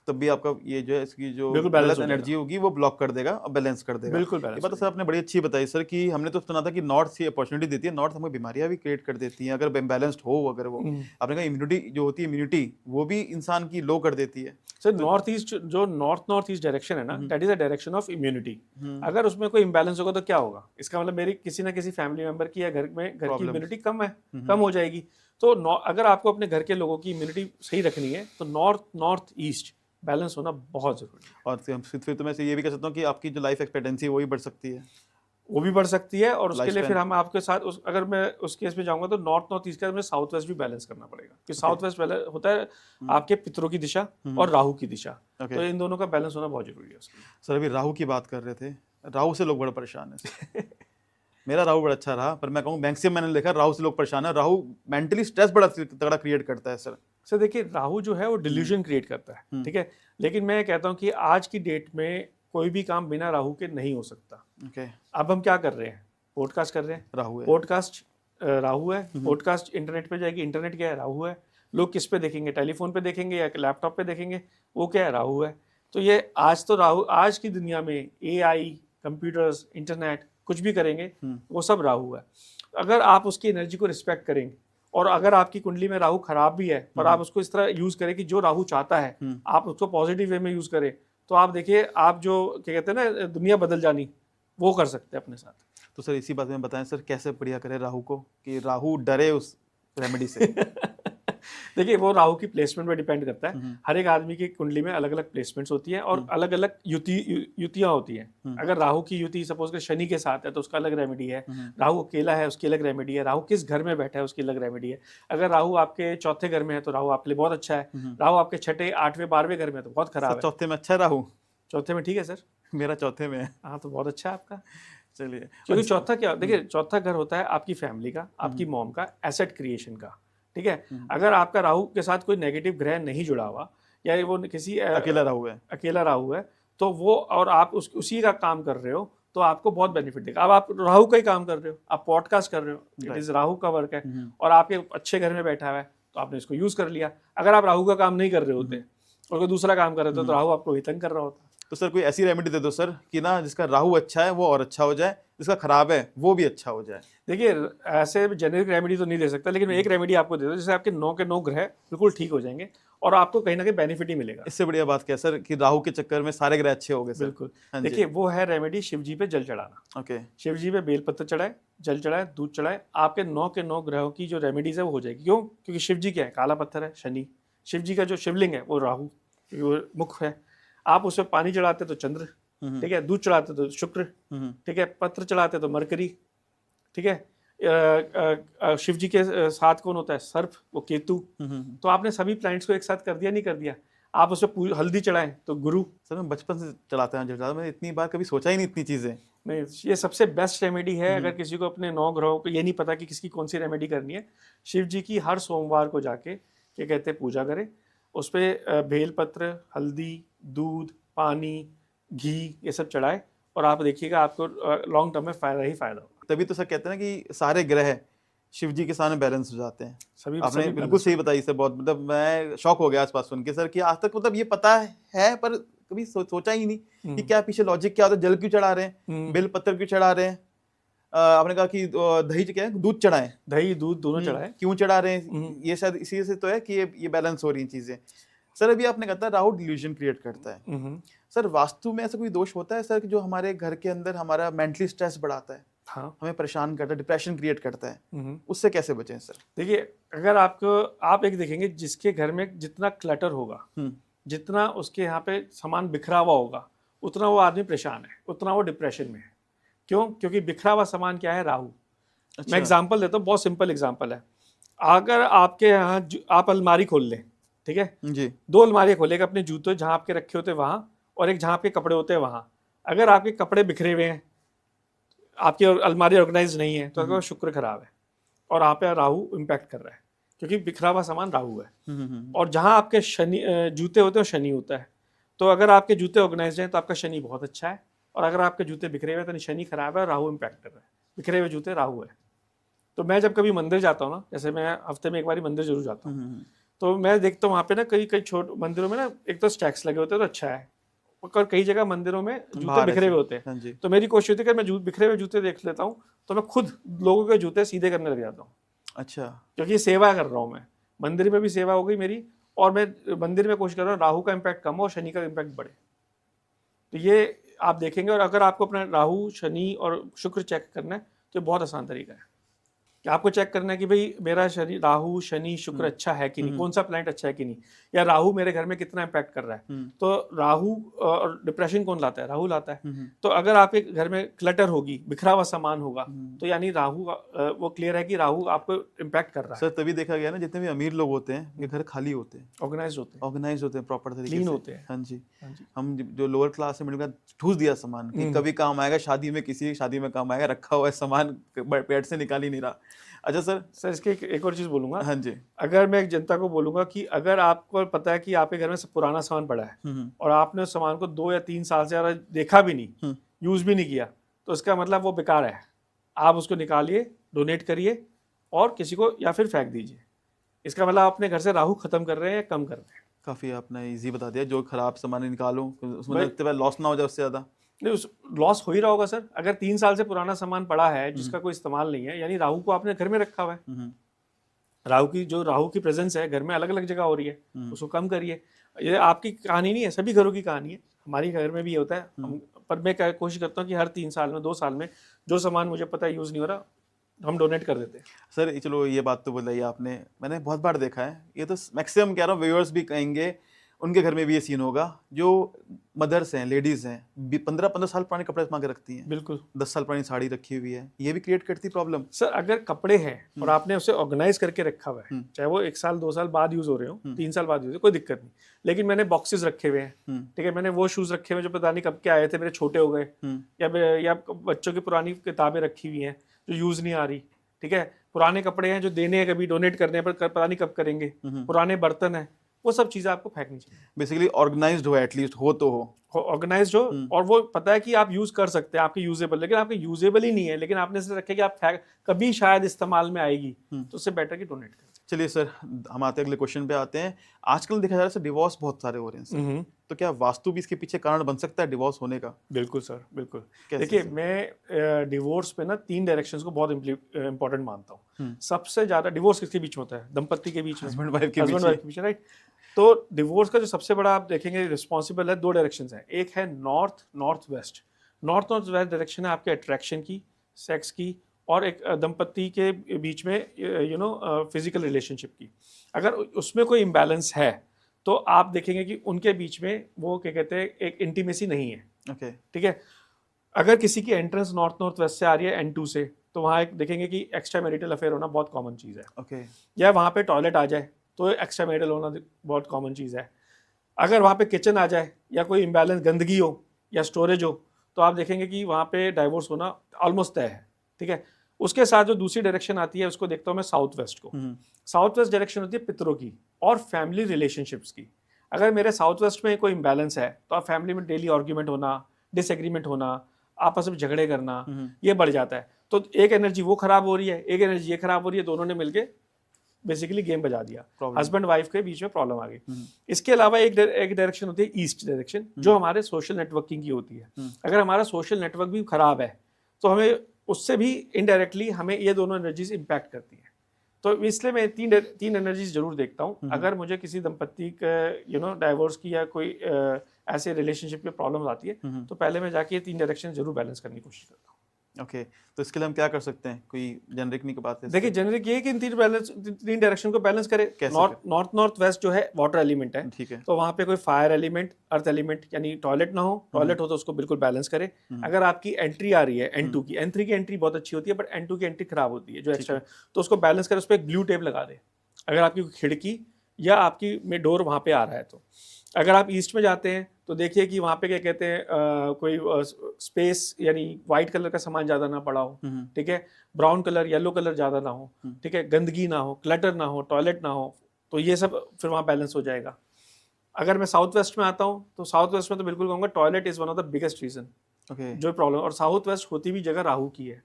तब भी आपका ये जो है इसकी जो बिल्कुल balance गलत हो जाएगा। एनर्जी होगी वो ब्लॉक कर देगा और बैलेंस कर देगा। बिल्कुल ये बैलेंस बात तो सर आपने बड़ी अच्छी बताई सर, कि हमने तो सुना था कि नॉर्थ से अपॉर्चुनिटी देती है, नॉर्थ हमें बीमारियां भी क्रिएट कर देती हैं अगर बैलेंस्ड हो, अगर वो आपने कहा इम्यूनिटी जो होती है, इम्यूनिटी वो भी इंसान की लो कर देती है। सर नॉर्थ ईस्ट, जो नॉर्थ ईस्ट डायरेक्शन है ना, that is a direction of immunity. अगर उसमें कोई इम्बैलेंस होगा तो क्या होगा? इसका मतलब मेरी किसी ना किसी फैमिली मेंबर की या घर की इम्यूनिटी कम है, कम हो जाएगी। तो अगर आपको अपने घर के लोगों की इम्यूनिटी सही रखनी है तो नॉर्थ ईस्ट बैलेंस होना बहुत जरूरी है। और फिर तो मैं ये भी कह सकता हूँ कि आपकी जो लाइफ एक्सपेक्टेंसी है वो भी बढ़ सकती है, वो भी बढ़ सकती है। और उसके लिए Lifespan। फिर हम आपके साथ अगर मैं उस केस में जाऊंगा तो नॉर्थ ईस्ट का साउथ वेस्ट भी बैलेंस करना पड़ेगा, कि साउथ वेस्ट होता है आपके पितरों की दिशा और राहु की दिशा। तो इन दोनों का बैलेंस होना बहुत जरूरी है उसके लिए। सर अभी राहु की बात कर रहे थे, राहु से लोग बड़े परेशान है मेरा राहु बड़ा अच्छा रहा, पर मैं कहूँ मैक्सिमम मैंने देखा राहु से लोग परेशान है। राहु मेंटली स्ट्रेस बड़ा तगड़ा क्रिएट करता है सर। सर देखिए, राहु जो है वो डिल्यूजन क्रिएट करता है, ठीक है। लेकिन मैं कहता हूँ कि आज की डेट में कोई भी काम बिना राहु के नहीं हो सकता। अब हम क्या कर रहे हैं? पॉडकास्ट कर रहे हैं, राहु है। पॉडकास्ट राहु है। पॉडकास्ट इंटरनेट पे जाएगी, इंटरनेट क्या है? राहु है। लोग किस पे देखेंगे? टेलीफोन पे देखेंगे या लैपटॉप पे देखेंगे? वो क्या है? राहु है। तो ये आज तो राहु, आज की दुनिया में AI, कंप्यूटर्स, इंटरनेट कुछ भी करेंगे वो सब राहु है। अगर आप उसकी एनर्जी को रिस्पेक्ट करेंगे, और अगर आपकी कुंडली में राहु खराब भी है पर आप उसको इस तरह यूज करें कि जो राहु चाहता है आप उसको पॉजिटिव वे में यूज करें, तो आप देखिए, आप जो क्या कहते हैं ना, दुनिया बदल जानी, वो कर सकते हैं अपने साथ। तो सर इसी बात में बताएं सर, कैसे बढ़िया करें राहु को कि राहु डरे उस रेमेडी से देखिए, वो राहु की प्लेसमेंट पे डिपेंड करता है। हर एक आदमी की कुंडली में अलग अलग प्लेसमेंट्स होती हैं और अलग अलग युतियां होती हैं। अगर राहु की युति सपोज कर शनि के साथ है तो उसका अलग रेमेडी है। राहु अकेला है उसकी अलग रेमेडी है। राहु किस घर में बैठा है उसकी अलग रेमेडी है। अगर राहु आपके चौथे घर में है तो राहु आपके लिए बहुत अच्छा है। राहु आपके छठे, आठवें, 12वें घर में है तो बहुत खराब है। चौथे में अच्छा है राहु? चौथे में ठीक है सर, मेरा चौथे में है। हाँ तो बहुत अच्छा है आपका। चलिए, क्योंकि चौथा क्या, देखिए चौथा घर होता है आपकी फैमिली का, आपकी मॉम का, एसेट क्रिएशन का, ठीक है। अगर आपका राहु के साथ कोई नेगेटिव ग्रह नहीं जुड़ा हुआ या वो किसी अकेला राहु है तो वो, और आप उसी का काम कर रहे हो तो आपको बहुत बेनिफिट देगा। अब आप राहु का ही काम कर रहे हो, आप पॉडकास्ट कर रहे हो, इट इज राहु का वर्क है, और आपके अच्छे घर में बैठा हुआ है तो आपने इसको यूज कर लिया। अगर आप राहु का काम नहीं कर रहे होते और कोई दूसरा काम कर रहे थे तो राहु आपको ही तंग कर रहा होता। तो सर कोई ऐसी रेमेडी दे दो सर कि ना जिसका राहु अच्छा है वो और अच्छा हो जाए, जिसका खराब है वो भी अच्छा हो जाए। देखिए, ऐसे जेनेरिक रेमेडी तो नहीं दे सकता, लेकिन एक रेमेडी आपको दे दो जिससे आपके 9 के 9 ग्रह बिल्कुल ठीक हो जाएंगे और आपको कहीं ना कहीं बेनिफिट ही मिलेगा। इससे बढ़िया बात क्या सर कि राहु के चक्कर में सारे ग्रह अच्छे हो गए सर। बिल्कुल। देखिए, वो है रेमेडी शिव जी पे जल चढ़ाना। ओके, शिव जी पे बेलपत्र चढ़ाए, जल चढ़ाए, दूध चढ़ाए, आपके 9 के 9 ग्रहों की जो रेमेडीज है वो हो जाएगी। क्यों? क्योंकि शिव जी क्या है? काला पत्थर है, शनि। शिव जी का जो शिवलिंग है वो राहु, क्योंकि वो मुख है। आप उसमें पानी चढ़ाते तो चंद्र, ठीक है, दूध चढ़ाते तो शुक्र, ठीक है, पत्र चढ़ाते तो मरकरी, ठीक है। शिव जी के साथ कौन होता है? सर्प, वो केतु। तो आपने सभी प्लैनेट्स को एक साथ कर दिया, नहीं कर दिया? आप उसमें हल्दी चढ़ाएं तो गुरु। सर मैं बचपन से चढ़ाते हैं, मैंने इतनी बार कभी सोचा ही नहीं इतनी चीजें। नहीं, ये सबसे बेस्ट रेमेडी है। अगर किसी को अपने 9 ग्रहों को ये नहीं पता कि किसकी कौन सी रेमेडी करनी है, शिव जी की हर सोमवार को जाके क्या कहते हैं पूजा करें, उस पर बेलपत्र, हल्दी, दूध, पानी, घी ये सब चढ़ाए और आप देखिएगा आपको लॉन्ग टर्म में फायदा ही फायदा होगा। तभी तो सर कहते हैं ना कि सारे ग्रह शिव जी के सामने बैलेंस हो जाते हैं। आपने सभी बिल्कुल सही बताई सर, बहुत मतलब मैं शॉक हो गया आसपास सुन के सर, कि आज तक मतलब ये पता है पर कभी सोचा ही नहीं कि क्या पीछे लॉजिक क्या होता है। जल क्यों चढ़ा रहे हैं, बेल पत्र क्यों चढ़ा रहे हैं, आपने कहा कि दही क्या है, दूध चढ़ाए, दही दूध दोनों चढ़ाए, क्यों चढ़ा रहे हैं, ये शायद इसी से तो है कि ये बैलेंस हो रही चीजें। सर अभी आपने कहा था राहु डिल्यूजन क्रिएट करता है, सर वास्तु में ऐसा कोई दोष होता है सर कि जो हमारे घर के अंदर हमारा मेंटली स्ट्रेस बढ़ाता है, हाँ, हमें परेशान करता है, डिप्रेशन क्रिएट करता है, उससे कैसे बचें सर? देखिए, अगर आप एक देखेंगे जिसके घर में जितना क्लटर होगा, जितना उसके यहाँ पे सामान बिखरा हुआ होगा, उतना वो आदमी परेशान है, उतना वो डिप्रेशन में है। क्यों? क्योंकि बिखरा हुआ सामान क्या है? राहु। मैं एग्जांपल देता हूँ, बहुत सिंपल एग्जांपल है। अगर आपके यहाँ आप अलमारी खोल लें, ठीक है जी, 2 अलमारियाँ खोलेगा, अपने जूते जहाँ आपके रखे होते हैं वहाँ, और एक जहाँ आपके कपड़े होते हैं वहाँ। अगर आपके कपड़े बिखरे हुए हैं, आपकी अलमारी ऑर्गेनाइज नहीं है, तो अगर शुक्र खराब है और आप पे राहु इम्पैक्ट कर रहा है, क्योंकि बिखरा हुआ सामान राहु है। और जहाँ आपके शनि जूते होते हैं शनि होता है। तो अगर आपके जूते ऑर्गेनाइज हैं तो आपका शनि बहुत अच्छा है, और अगर आपके जूते बिखरे हुए तो शनि खराब है और राहु इम्पैक्ट कर रहा है। बिखरे हुए जूते राहु है। तो मैं जब कभी मंदिर जाता हूँ ना, जैसे मैं हफ्ते में एक बार मंदिर जरूर जाता हूँ, तो मैं देखता हूँ वहाँ पे ना कई कई छोटे मंदिरों में ना एक तो स्टैक्स लगे होते हैं तो अच्छा है, और कई जगह मंदिरों में जूते बाहर बिखरे ऐसे। हुए होते हाँ हैं। जी। तो मेरी कोशिश होती है कि मैं बिखरे हुए जूते देख लेता हूँ तो मैं खुद लोगों के जूते सीधे करने लग जाता हूँ, अच्छा। क्योंकि सेवा कर रहा हूँ मैं, मंदिर में भी सेवा हो गई मेरी, और मैं मंदिर में कोशिश कर रहा हूँ राहु का इम्पैक्ट कम हो और शनि का इम्पैक्ट बढ़े। तो ये आप देखेंगे, और अगर आपको अपना राहु शनि और शुक्र चेक करना है तो ये बहुत आसान तरीका है कि आपको चेक करना है कि भाई मेरा शनि राहु शनि शुक्र अच्छा है कि नहीं, कौन सा प्लैनेट अच्छा है कि नहीं, या राहु मेरे घर में कितना इम्पैक्ट कर रहा है। तो राहु और डिप्रेशन कौन लाता है, राहु लाता है। तो अगर आपके घर में क्लटर होगी, बिखरा हुआ सामान होगा, तो यानी राहु वो क्लियर है कि राहु आपको इम्पैक्ट कर रहा है। सर तभी देखा गया ना, जितने भी अमीर लोग होते हैं उनके घर खाली होते हैं, ऑर्गेनाइज होते हैं, ऑर्गेनाइज होते हैं प्रॉपर तरीके क्लीन से। होते हैं। हाँ जी। हाँ जी। हम जो लोअर क्लास है, मिडिल क्लास, ठूस दिया सामान कि कभी काम आएगा शादी में, किसी शादी में काम आएगा, रखा हुआ है सामान, पेट से निकाल ही नहीं रहा। अच्छा सर इसके एक और चीज़ बोलूँगा। हाँ जी। अगर मैं एक जनता को बोलूँगा कि अगर आपको पता है कि आपके घर में सब पुराना सामान पड़ा है और आपने उस सामान को 2 या 3 साल से ज़्यादा देखा भी नहीं, यूज़ भी नहीं किया, तो इसका मतलब वो बेकार है। आप उसको निकालिए, डोनेट करिए और किसी को, या फिर फेंक दीजिए। इसका मतलब आप अपने घर से राहु खत्म कर रहे हैं या कम कर रहे हैं। काफ़ी आपने इजी बता दिया, जो खराब सामान निकालो उसमें भाई- लगते हुए लॉस ना हो जाए उससे ज़्यादा। नहीं, उस लॉस हो ही रहा होगा सर। अगर 3 साल से पुराना सामान पड़ा है जिसका कोई इस्तेमाल नहीं है, यानी राहु को आपने घर में रखा हुआ है। राहु की प्रेजेंस है घर में, अलग अलग जगह हो रही है, उसको कम करिए। ये आपकी कहानी नहीं है, सभी घरों की कहानी है, हमारी घर में भी ये होता है। पर मैं कोशिश करता हूँ कि हर 3 साल में 2 साल में जो सामान मुझे पता है यूज़ नहीं हो रहा, हम डोनेट कर देते हैं। सर चलो ये बात तो बताइए आपने, मैंने बहुत बार देखा है, ये तो मैक्सिमम कह रहा हूँ, व्यूअर्स भी कहेंगे उनके घर में भी ये सीन होगा, जो मदर्स हैं, लेडीज़ हैं, 15-15 साल पुराने कपड़े मांग के रखती हैं, बिल्कुल 10 साल पुरानी साड़ी रखी हुई है, ये भी क्रिएट करती प्रॉब्लम। सर। अगर कपड़े हैं और आपने उसे ऑर्गेनाइज करके रखा हुआ है, चाहे वो 1 साल 2 साल बाद यूज हो रहे हो, 3 साल बाद यूज हो, कोई दिक्कत नहीं। लेकिन मैंने बॉक्सेस रखे हुए हैं, ठीक है, मैंने वो शूज रखे हुए जो पता नहीं कब के आए थे, मेरे छोटे हो गए, या बच्चों की पुरानी किताबें रखी हुई हैं जो यूज नहीं आ रही, ठीक है, पुराने कपड़े हैं जो देने हैं, कभी डोनेट करने हैं पर पता नहीं कब करेंगे, पुराने बर्तन है, वो सब चीजें आपको फेंकनी चाहिए। बेसिकली ऑर्गेनाइज्ड हो, एटलीस्ट हो तो हो ऑर्गेनाइज्ड हो, और वो पता है कि आप यूज कर सकते हैं, आपके यूजेबल, लेकिन आपके यूजेबल ही नहीं है, लेकिन आपने इसे रखे कि आप कभी शायद इस्तेमाल में आएगी, तो उससे बेटर कि डोनेट करें। चलिए सर, हम आते हैं अगले क्वेश्चन पे आते हैं। आजकल देखा जा रहा है डिवोर्स बहुत सारे हो रहे हैं सर, तो क्या वास्तु भी इसके पीछे कारण बन सकता है डिवोर्स होने का? बिल्कुल सर, बिल्कुल। कैसे देखिए, सर? मैं डिवोर्स पे ना 3 डायरेक्शंस को बहुत इंपॉर्टेंट मानता हूँ। सबसे ज्यादा डिवोर्स किसके बीच में होता है? दंपत्ति के बीच में, हस्बैंड वाइफ के हस्बैंड वाइफ के बीच, राइट। तो डिवोर्स का जो सबसे बड़ा आप देखेंगे रिस्पॉन्सिबल है, 2 डायरेक्शंस हैं। एक है north north west. North north west direction है आपके अट्रैक्शन की, सेक्स की, और एक दंपत्ति के बीच में फिजिकल रिलेशनशिप की। अगर उसमें कोई इम्बैलेंस है तो आप देखेंगे कि उनके बीच में वो क्या कहते हैं, एक इंटीमेसी नहीं है। ओके। ठीक है। अगर किसी की एंट्रेंस नॉर्थ नॉर्थ वेस्ट से आ रही है N2 से, तो वहाँ एक देखेंगे कि एक्स्ट्रा मैरिटल अफेयर होना बहुत कॉमन चीज़ है। ओके। या वहाँ पे टॉयलेट आ जाए तो एक्स्ट्रा मैरिटल होना बहुत कॉमन चीज़ है। अगर वहाँ पे किचन आ जाए या कोई इम्बैलेंस, गंदगी हो या स्टोरेज हो, तो आप देखेंगे कि वहाँ पे डाइवोर्स होना ऑलमोस्ट तय है। ठीक है। उसके साथ जो दूसरी डायरेक्शन आती है उसको देखता हूँ मैं साउथ वेस्ट को। साउथ वेस्ट डायरेक्शन होती है पितरों की और फैमिली रिलेशनशिप्स की। अगर मेरे साउथ वेस्ट में कोई इम्बैलेंस है तो आप फैमिली में डेली आर्ग्यूमेंट होना, डिसएग्रीमेंट होना, आपस में झगड़े करना, ये बढ़ जाता है। तो एक एनर्जी वो खराब हो रही है, एक एनर्जी ये खराब हो रही है, दोनों ने मिलके बेसिकली गेम बजा दिया, हस्बैंड वाइफ के बीच में प्रॉब्लम आ गई। इसके अलावा एक डायरेक्शन होती है ईस्ट डायरेक्शन, जो हमारे सोशल नेटवर्किंग की होती है। अगर हमारा सोशल नेटवर्क भी खराब है तो हमें उससे भी इनडायरेक्टली हमें ये दोनों एनर्जीज इंपैक्ट करती हैं। तो इसलिए मैं तीन एनर्जीज जरूर देखता हूँ। अगर मुझे किसी दंपत्ति का डाइवोर्स की या कोई ऐसे रिलेशनशिप में प्रॉब्लम आती है तो पहले मैं जाके ये 3 डायरेक्शन जरूर बैलेंस करने की कोशिश करता हूँ। ओके, तो इसके लिए हम क्या कर सकते हैं? कोई जेनरिक नहीं की बात है? देखिए, जेनरिक ये है कि इन 3 डायरेक्शन को बैलेंस करें। नॉर्थ वेस्ट जो है वाटर एलिमेंट है, ठीक है, तो वहाँ पे कोई फायर एलिमेंट, अर्थ एलिमेंट, यानी टॉयलेट ना हो, टॉयलेट हो तो उसको बिल्कुल बैलेंस करें। अगर आपकी एंट्री आ रही है N2 की, N3 की एंट्री बहुत अच्छी होती है, बट N2 की एंट्री खराब होती है जो एक्स्ट्रा, तो उसको बैलेंस करें, उस पर एक ब्लू टेप लगा दे। अगर आपकी खिड़की या आपकी में डोर वहाँ पे आ रहा है तो। अगर आप ईस्ट में जाते हैं तो देखिए कि वहाँ पे क्या कहते हैं, कोई स्पेस यानी वाइट कलर का सामान ज़्यादा ना पड़ा हो, ठीक है, ब्राउन कलर, येलो कलर ज़्यादा ना हो, ठीक है, गंदगी ना हो, क्लटर ना हो, टॉयलेट ना हो, तो ये सब फिर वहाँ बैलेंस हो जाएगा। अगर मैं साउथ वेस्ट में आता हूँ तो साउथ वेस्ट में तो बिल्कुल कहूँगा toilet is one of the biggest reason okay. जो प्रॉब्लम, और साउथ वेस्ट होती भी जगह राहु की है,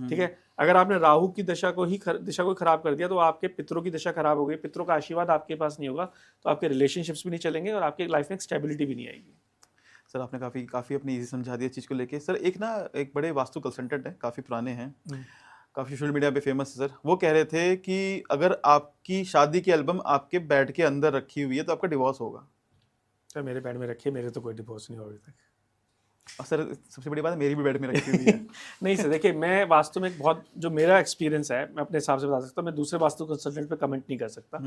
ठीक है। अगर आपने राहु की दिशा को खराब कर दिया तो आपके पितरों की दिशा खराब हो गई, पितरों का आशीर्वाद आपके पास नहीं होगा, तो आपके रिलेशनशिप्स भी नहीं चलेंगे और आपकी लाइफ में स्टेबिलिटी भी नहीं आएगी। सर आपने काफ़ी अपनी इजी समझा दिया चीज़ को लेके। सर एक बड़े वास्तु कंसल्टेंट है, काफ़ी पुराने हैं, काफ़ी सोशल मीडिया पे फेमस है सर, वो कह रहे थे कि अगर आपकी शादी की एल्बम आपके बेड के अंदर रखी हुई है तो आपका डिवोर्स होगा। सर मेरे बेड में रखिए, मेरे तो कोई डिवोर्स नहीं हुआ अभी तक। और सर सबसे बड़ी बात है, मेरी भी बेड में रखी हुई है। नहीं सर, देखिए मैं वास्तु में बहुत, जो मेरा एक्सपीरियंस है मैं अपने हिसाब से बता सकता हूँ, मैं दूसरे वास्तु कंसल्टेंट पे कमेंट नहीं कर सकता।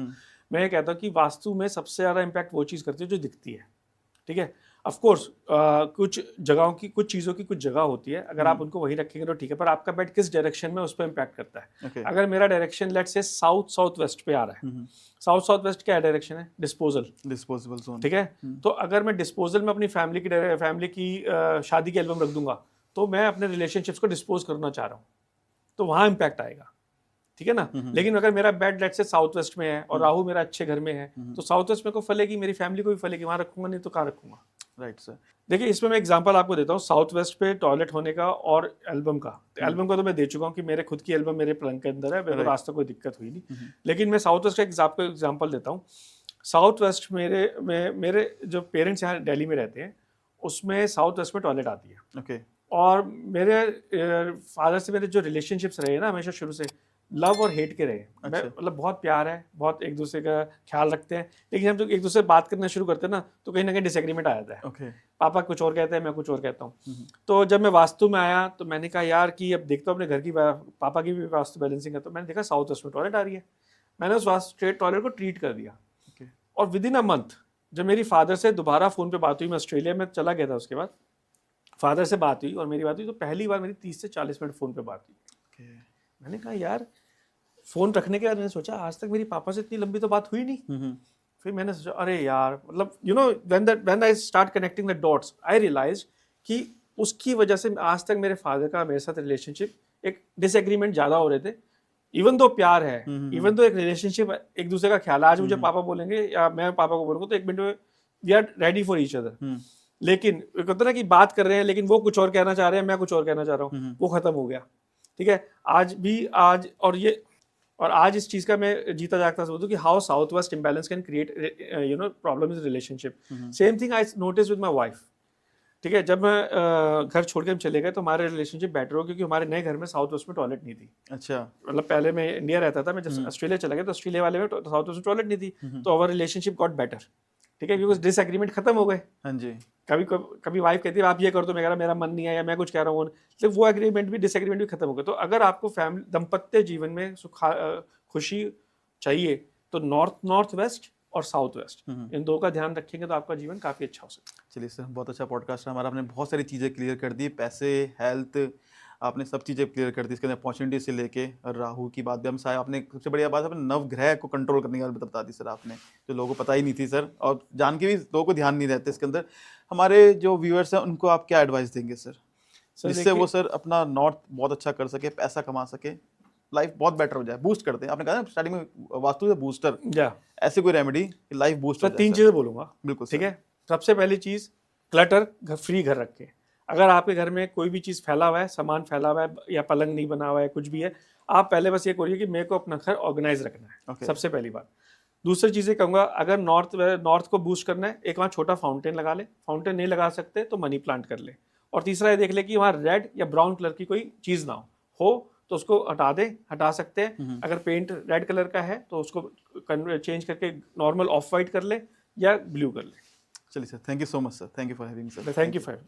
मैं ये कहता हूँ कि वास्तु में सबसे ज़्यादा इम्पैक्ट वो चीज़ करती है जो दिखती है, ठीक है। ऑफ कोर्स कुछ जगहों की, कुछ चीज़ों की कुछ जगह होती है, अगर आप उनको वहीं रखेंगे तो ठीक है, पर आपका बेड किस डायरेक्शन में उस पर इम्पैक्ट करता है। Okay. अगर मेरा direction let's say south south west पे आ रहा है, साउथ साउथ वेस्ट क्या डायरेक्शन है, डिस्पोजेबल जोन, ठीक है। तो अगर मैं डिस्पोजल में अपनी फैमिली की शादी की एल्बम रख दूंगा तो मैं अपने रिलेशनशिप्स को डिस्पोज करना चाह रहा हूँ, तो वहाँ इम्पैक्ट आएगा, ठीक है ना। लेकिन अगर मेरा बेड लेट से साउथ वेस्ट में है और राहु मेरा अच्छे घर में है, तो साउथ वेस्ट में को फलेगी, मेरी फैमिली को भी फलेगी, वहाँ रखूंगा, नहीं तो कहाँ रखूंगा। Right sir. देखिए इसमें मैं एग्जांपल आपको देता हूँ साउथ वेस्ट पे टॉयलेट होने का और एल्बम का। एल्बम का तो मैं दे चुका हूँ कि मेरे खुद की एल्बम मेरे पलंग के अंदर है, मेरे को आज तक कोई दिक्कत हुई नहीं। लेकिन मैं साउथ वेस्ट का एग्जाम्पल देता हूँ। साउथ वेस्ट मेरे जो पेरेंट्स यहाँ दिल्ली में रहते हैं, उसमें साउथ वेस्ट में टॉयलेट आती है। ओके। और मेरे फादर से मेरे जो रिलेशनशिप्स रहे ना, हमेशा शुरू से लव और हेट के रहे। मैं मतलब बहुत प्यार है, बहुत एक दूसरे का ख्याल रखते हैं, लेकिन हम जब एक दूसरे से बात करना शुरू करते हैं ना, तो कहीं ना कहीं डिसएग्रीमेंट आ जाता है। okay. पापा कुछ और कहते हैं, मैं कुछ और कहता हूँ। तो जब मैं वास्तु में आया तो मैंने कहा यार कि अब देखता हूँ अपने घर की, पापा की भी वास्तु बैलेंसिंग है, तो मैंने देखा साउथ वेस्ट में टॉयलेट आ रही है। मैंने उस स्ट्रेट टॉयलेट को ट्रीट कर दिया। और विद इन अ मंथ जब मेरी फादर से दोबारा फ़ोन पे बात हुई, मैं ऑस्ट्रेलिया में चला गया था, उसके बाद फादर से बात हुई और मेरी बात हुई, तो पहली बार मेरी 30 से 40 मिनट फ़ोन पे बात हुई। मैंने कहा यार, फ़ोन रखने के बाद मैंने सोचा आज तक मेरी पापा से इतनी लंबी तो बात हुई नहीं। फिर मैंने सोचा अरे यार, मतलब you know when I start connecting the dots, I realize कि उसकी वजह से आज तक मेरे फादर का मेरे साथ रिलेशनशिप, एक डिसएग्रीमेंट ज़्यादा हो रहे थे। इवन दो प्यार है, इवन दो एक रिलेशनशिप, एक दूसरे का ख्याल, आज मुझे पापा बोलेंगे या मैं पापा को बोलूँगा तो एक मिनट में we are ready for each other. लेकिन कहते ना कि बात कर रहे हैं लेकिन वो कुछ और कहना चाह रहे हैं, मैं कुछ और कहना चाह रहा हूँ, वो खत्म हो गया, ठीक है। आज इस चीज का मैं जीता जागता सोचता हूँ कि how south west imbalance can create problem in relationship. Same thing I notice with my wife, ठीक है। जब मैं घर छोड़ के हम चले गए तो हमारे रिलेशनशिप बेटर हो, क्योंकि हमारे नए घर में साउथ वेस्ट में टॉयलेट नहीं थी। अच्छा। मतलब पहले मैं इंडिया रहता था, मैं जब ऑस्ट्रेलिया चला गया तो ऑस्ट्रेलिया वाले में साउथ वेस्ट में टॉयलेट नहीं थी, तो अवर रिलेशनशिप गॉट बेटर, ठीक है, बिकॉज डिसएग्रीमेंट खत्म हो गए। हाँ जी। कभी वाइफ कहती है आप ये कर दो, मैं कह रहा मेरा मन नहीं है, या मैं कुछ कह रहा हूँ, तो वो एग्रीमेंट भी, डिसएग्रीमेंट भी खत्म हो गए। तो अगर आपको फैमिली दाम्पत्य जीवन में खुशी चाहिए तो नॉर्थ वेस्ट और साउथ वेस्ट, इन दो का ध्यान रखेंगे तो आपका जीवन काफ़ी अच्छा हो सकता है। चलिए सर, बहुत अच्छा पॉडकास्ट है हमारा, आपने बहुत सारी चीज़ें क्लियर कर दी, पैसे, हेल्थ, आपने सब चीज़ें क्लियर कर दी, इसके अंदर अपॉर्चुनिटी से लेके और राहु की बात भी हम साहब, आपने सबसे बढ़िया बात अपने नवग्रह को कंट्रोल करने की बात बता दी सर आपने, जो लोगों को पता ही नहीं थी सर, और जान के भी लोगों को ध्यान नहीं रहते इसके अंदर। हमारे जो व्यूअर्स हैं उनको आप क्या एडवाइस देंगे सर, जिससे वो सर अपना नॉर्थ बहुत अच्छा कर सके, पैसा कमा सके, लाइफ बहुत बेटर हो जाए, बूस्ट करते हैं। आपने कहा ना स्टार्टिंग में वास्तु से बूस्टर, ऐसी कोई रेमेडी कि लाइफ बूस्ट हो जाए? 3 चीज़ें बोलूँगा, बिल्कुल, ठीक है। सबसे पहली चीज़, क्लटर फ्री घर रखें। अगर आपके घर में कोई भी चीज़ फैला हुआ है, सामान फैला हुआ है या पलंग नहीं बना हुआ है, कुछ भी है, आप पहले बस ये करिए कि मेरे को अपना घर ऑर्गेनाइज रखना है। Okay. सबसे पहली बात। दूसरी चीज़ें कहूँगा, अगर नॉर्थ को बूस्ट करना है, एक वहाँ छोटा फाउंटेन लगा ले, फाउंटेन नहीं लगा सकते तो मनी प्लांट कर ले। और तीसरा ये देख ले कि वहाँ रेड या ब्राउन कलर की कोई चीज़ ना हो तो उसको हटा सकते हैं। अगर पेंट रेड कलर का है तो उसको चेंज करके नॉर्मल ऑफ वाइट कर ले या ब्लू कर ले। चलिए sir, thank you so much sir, thank you for having sir. Thank you for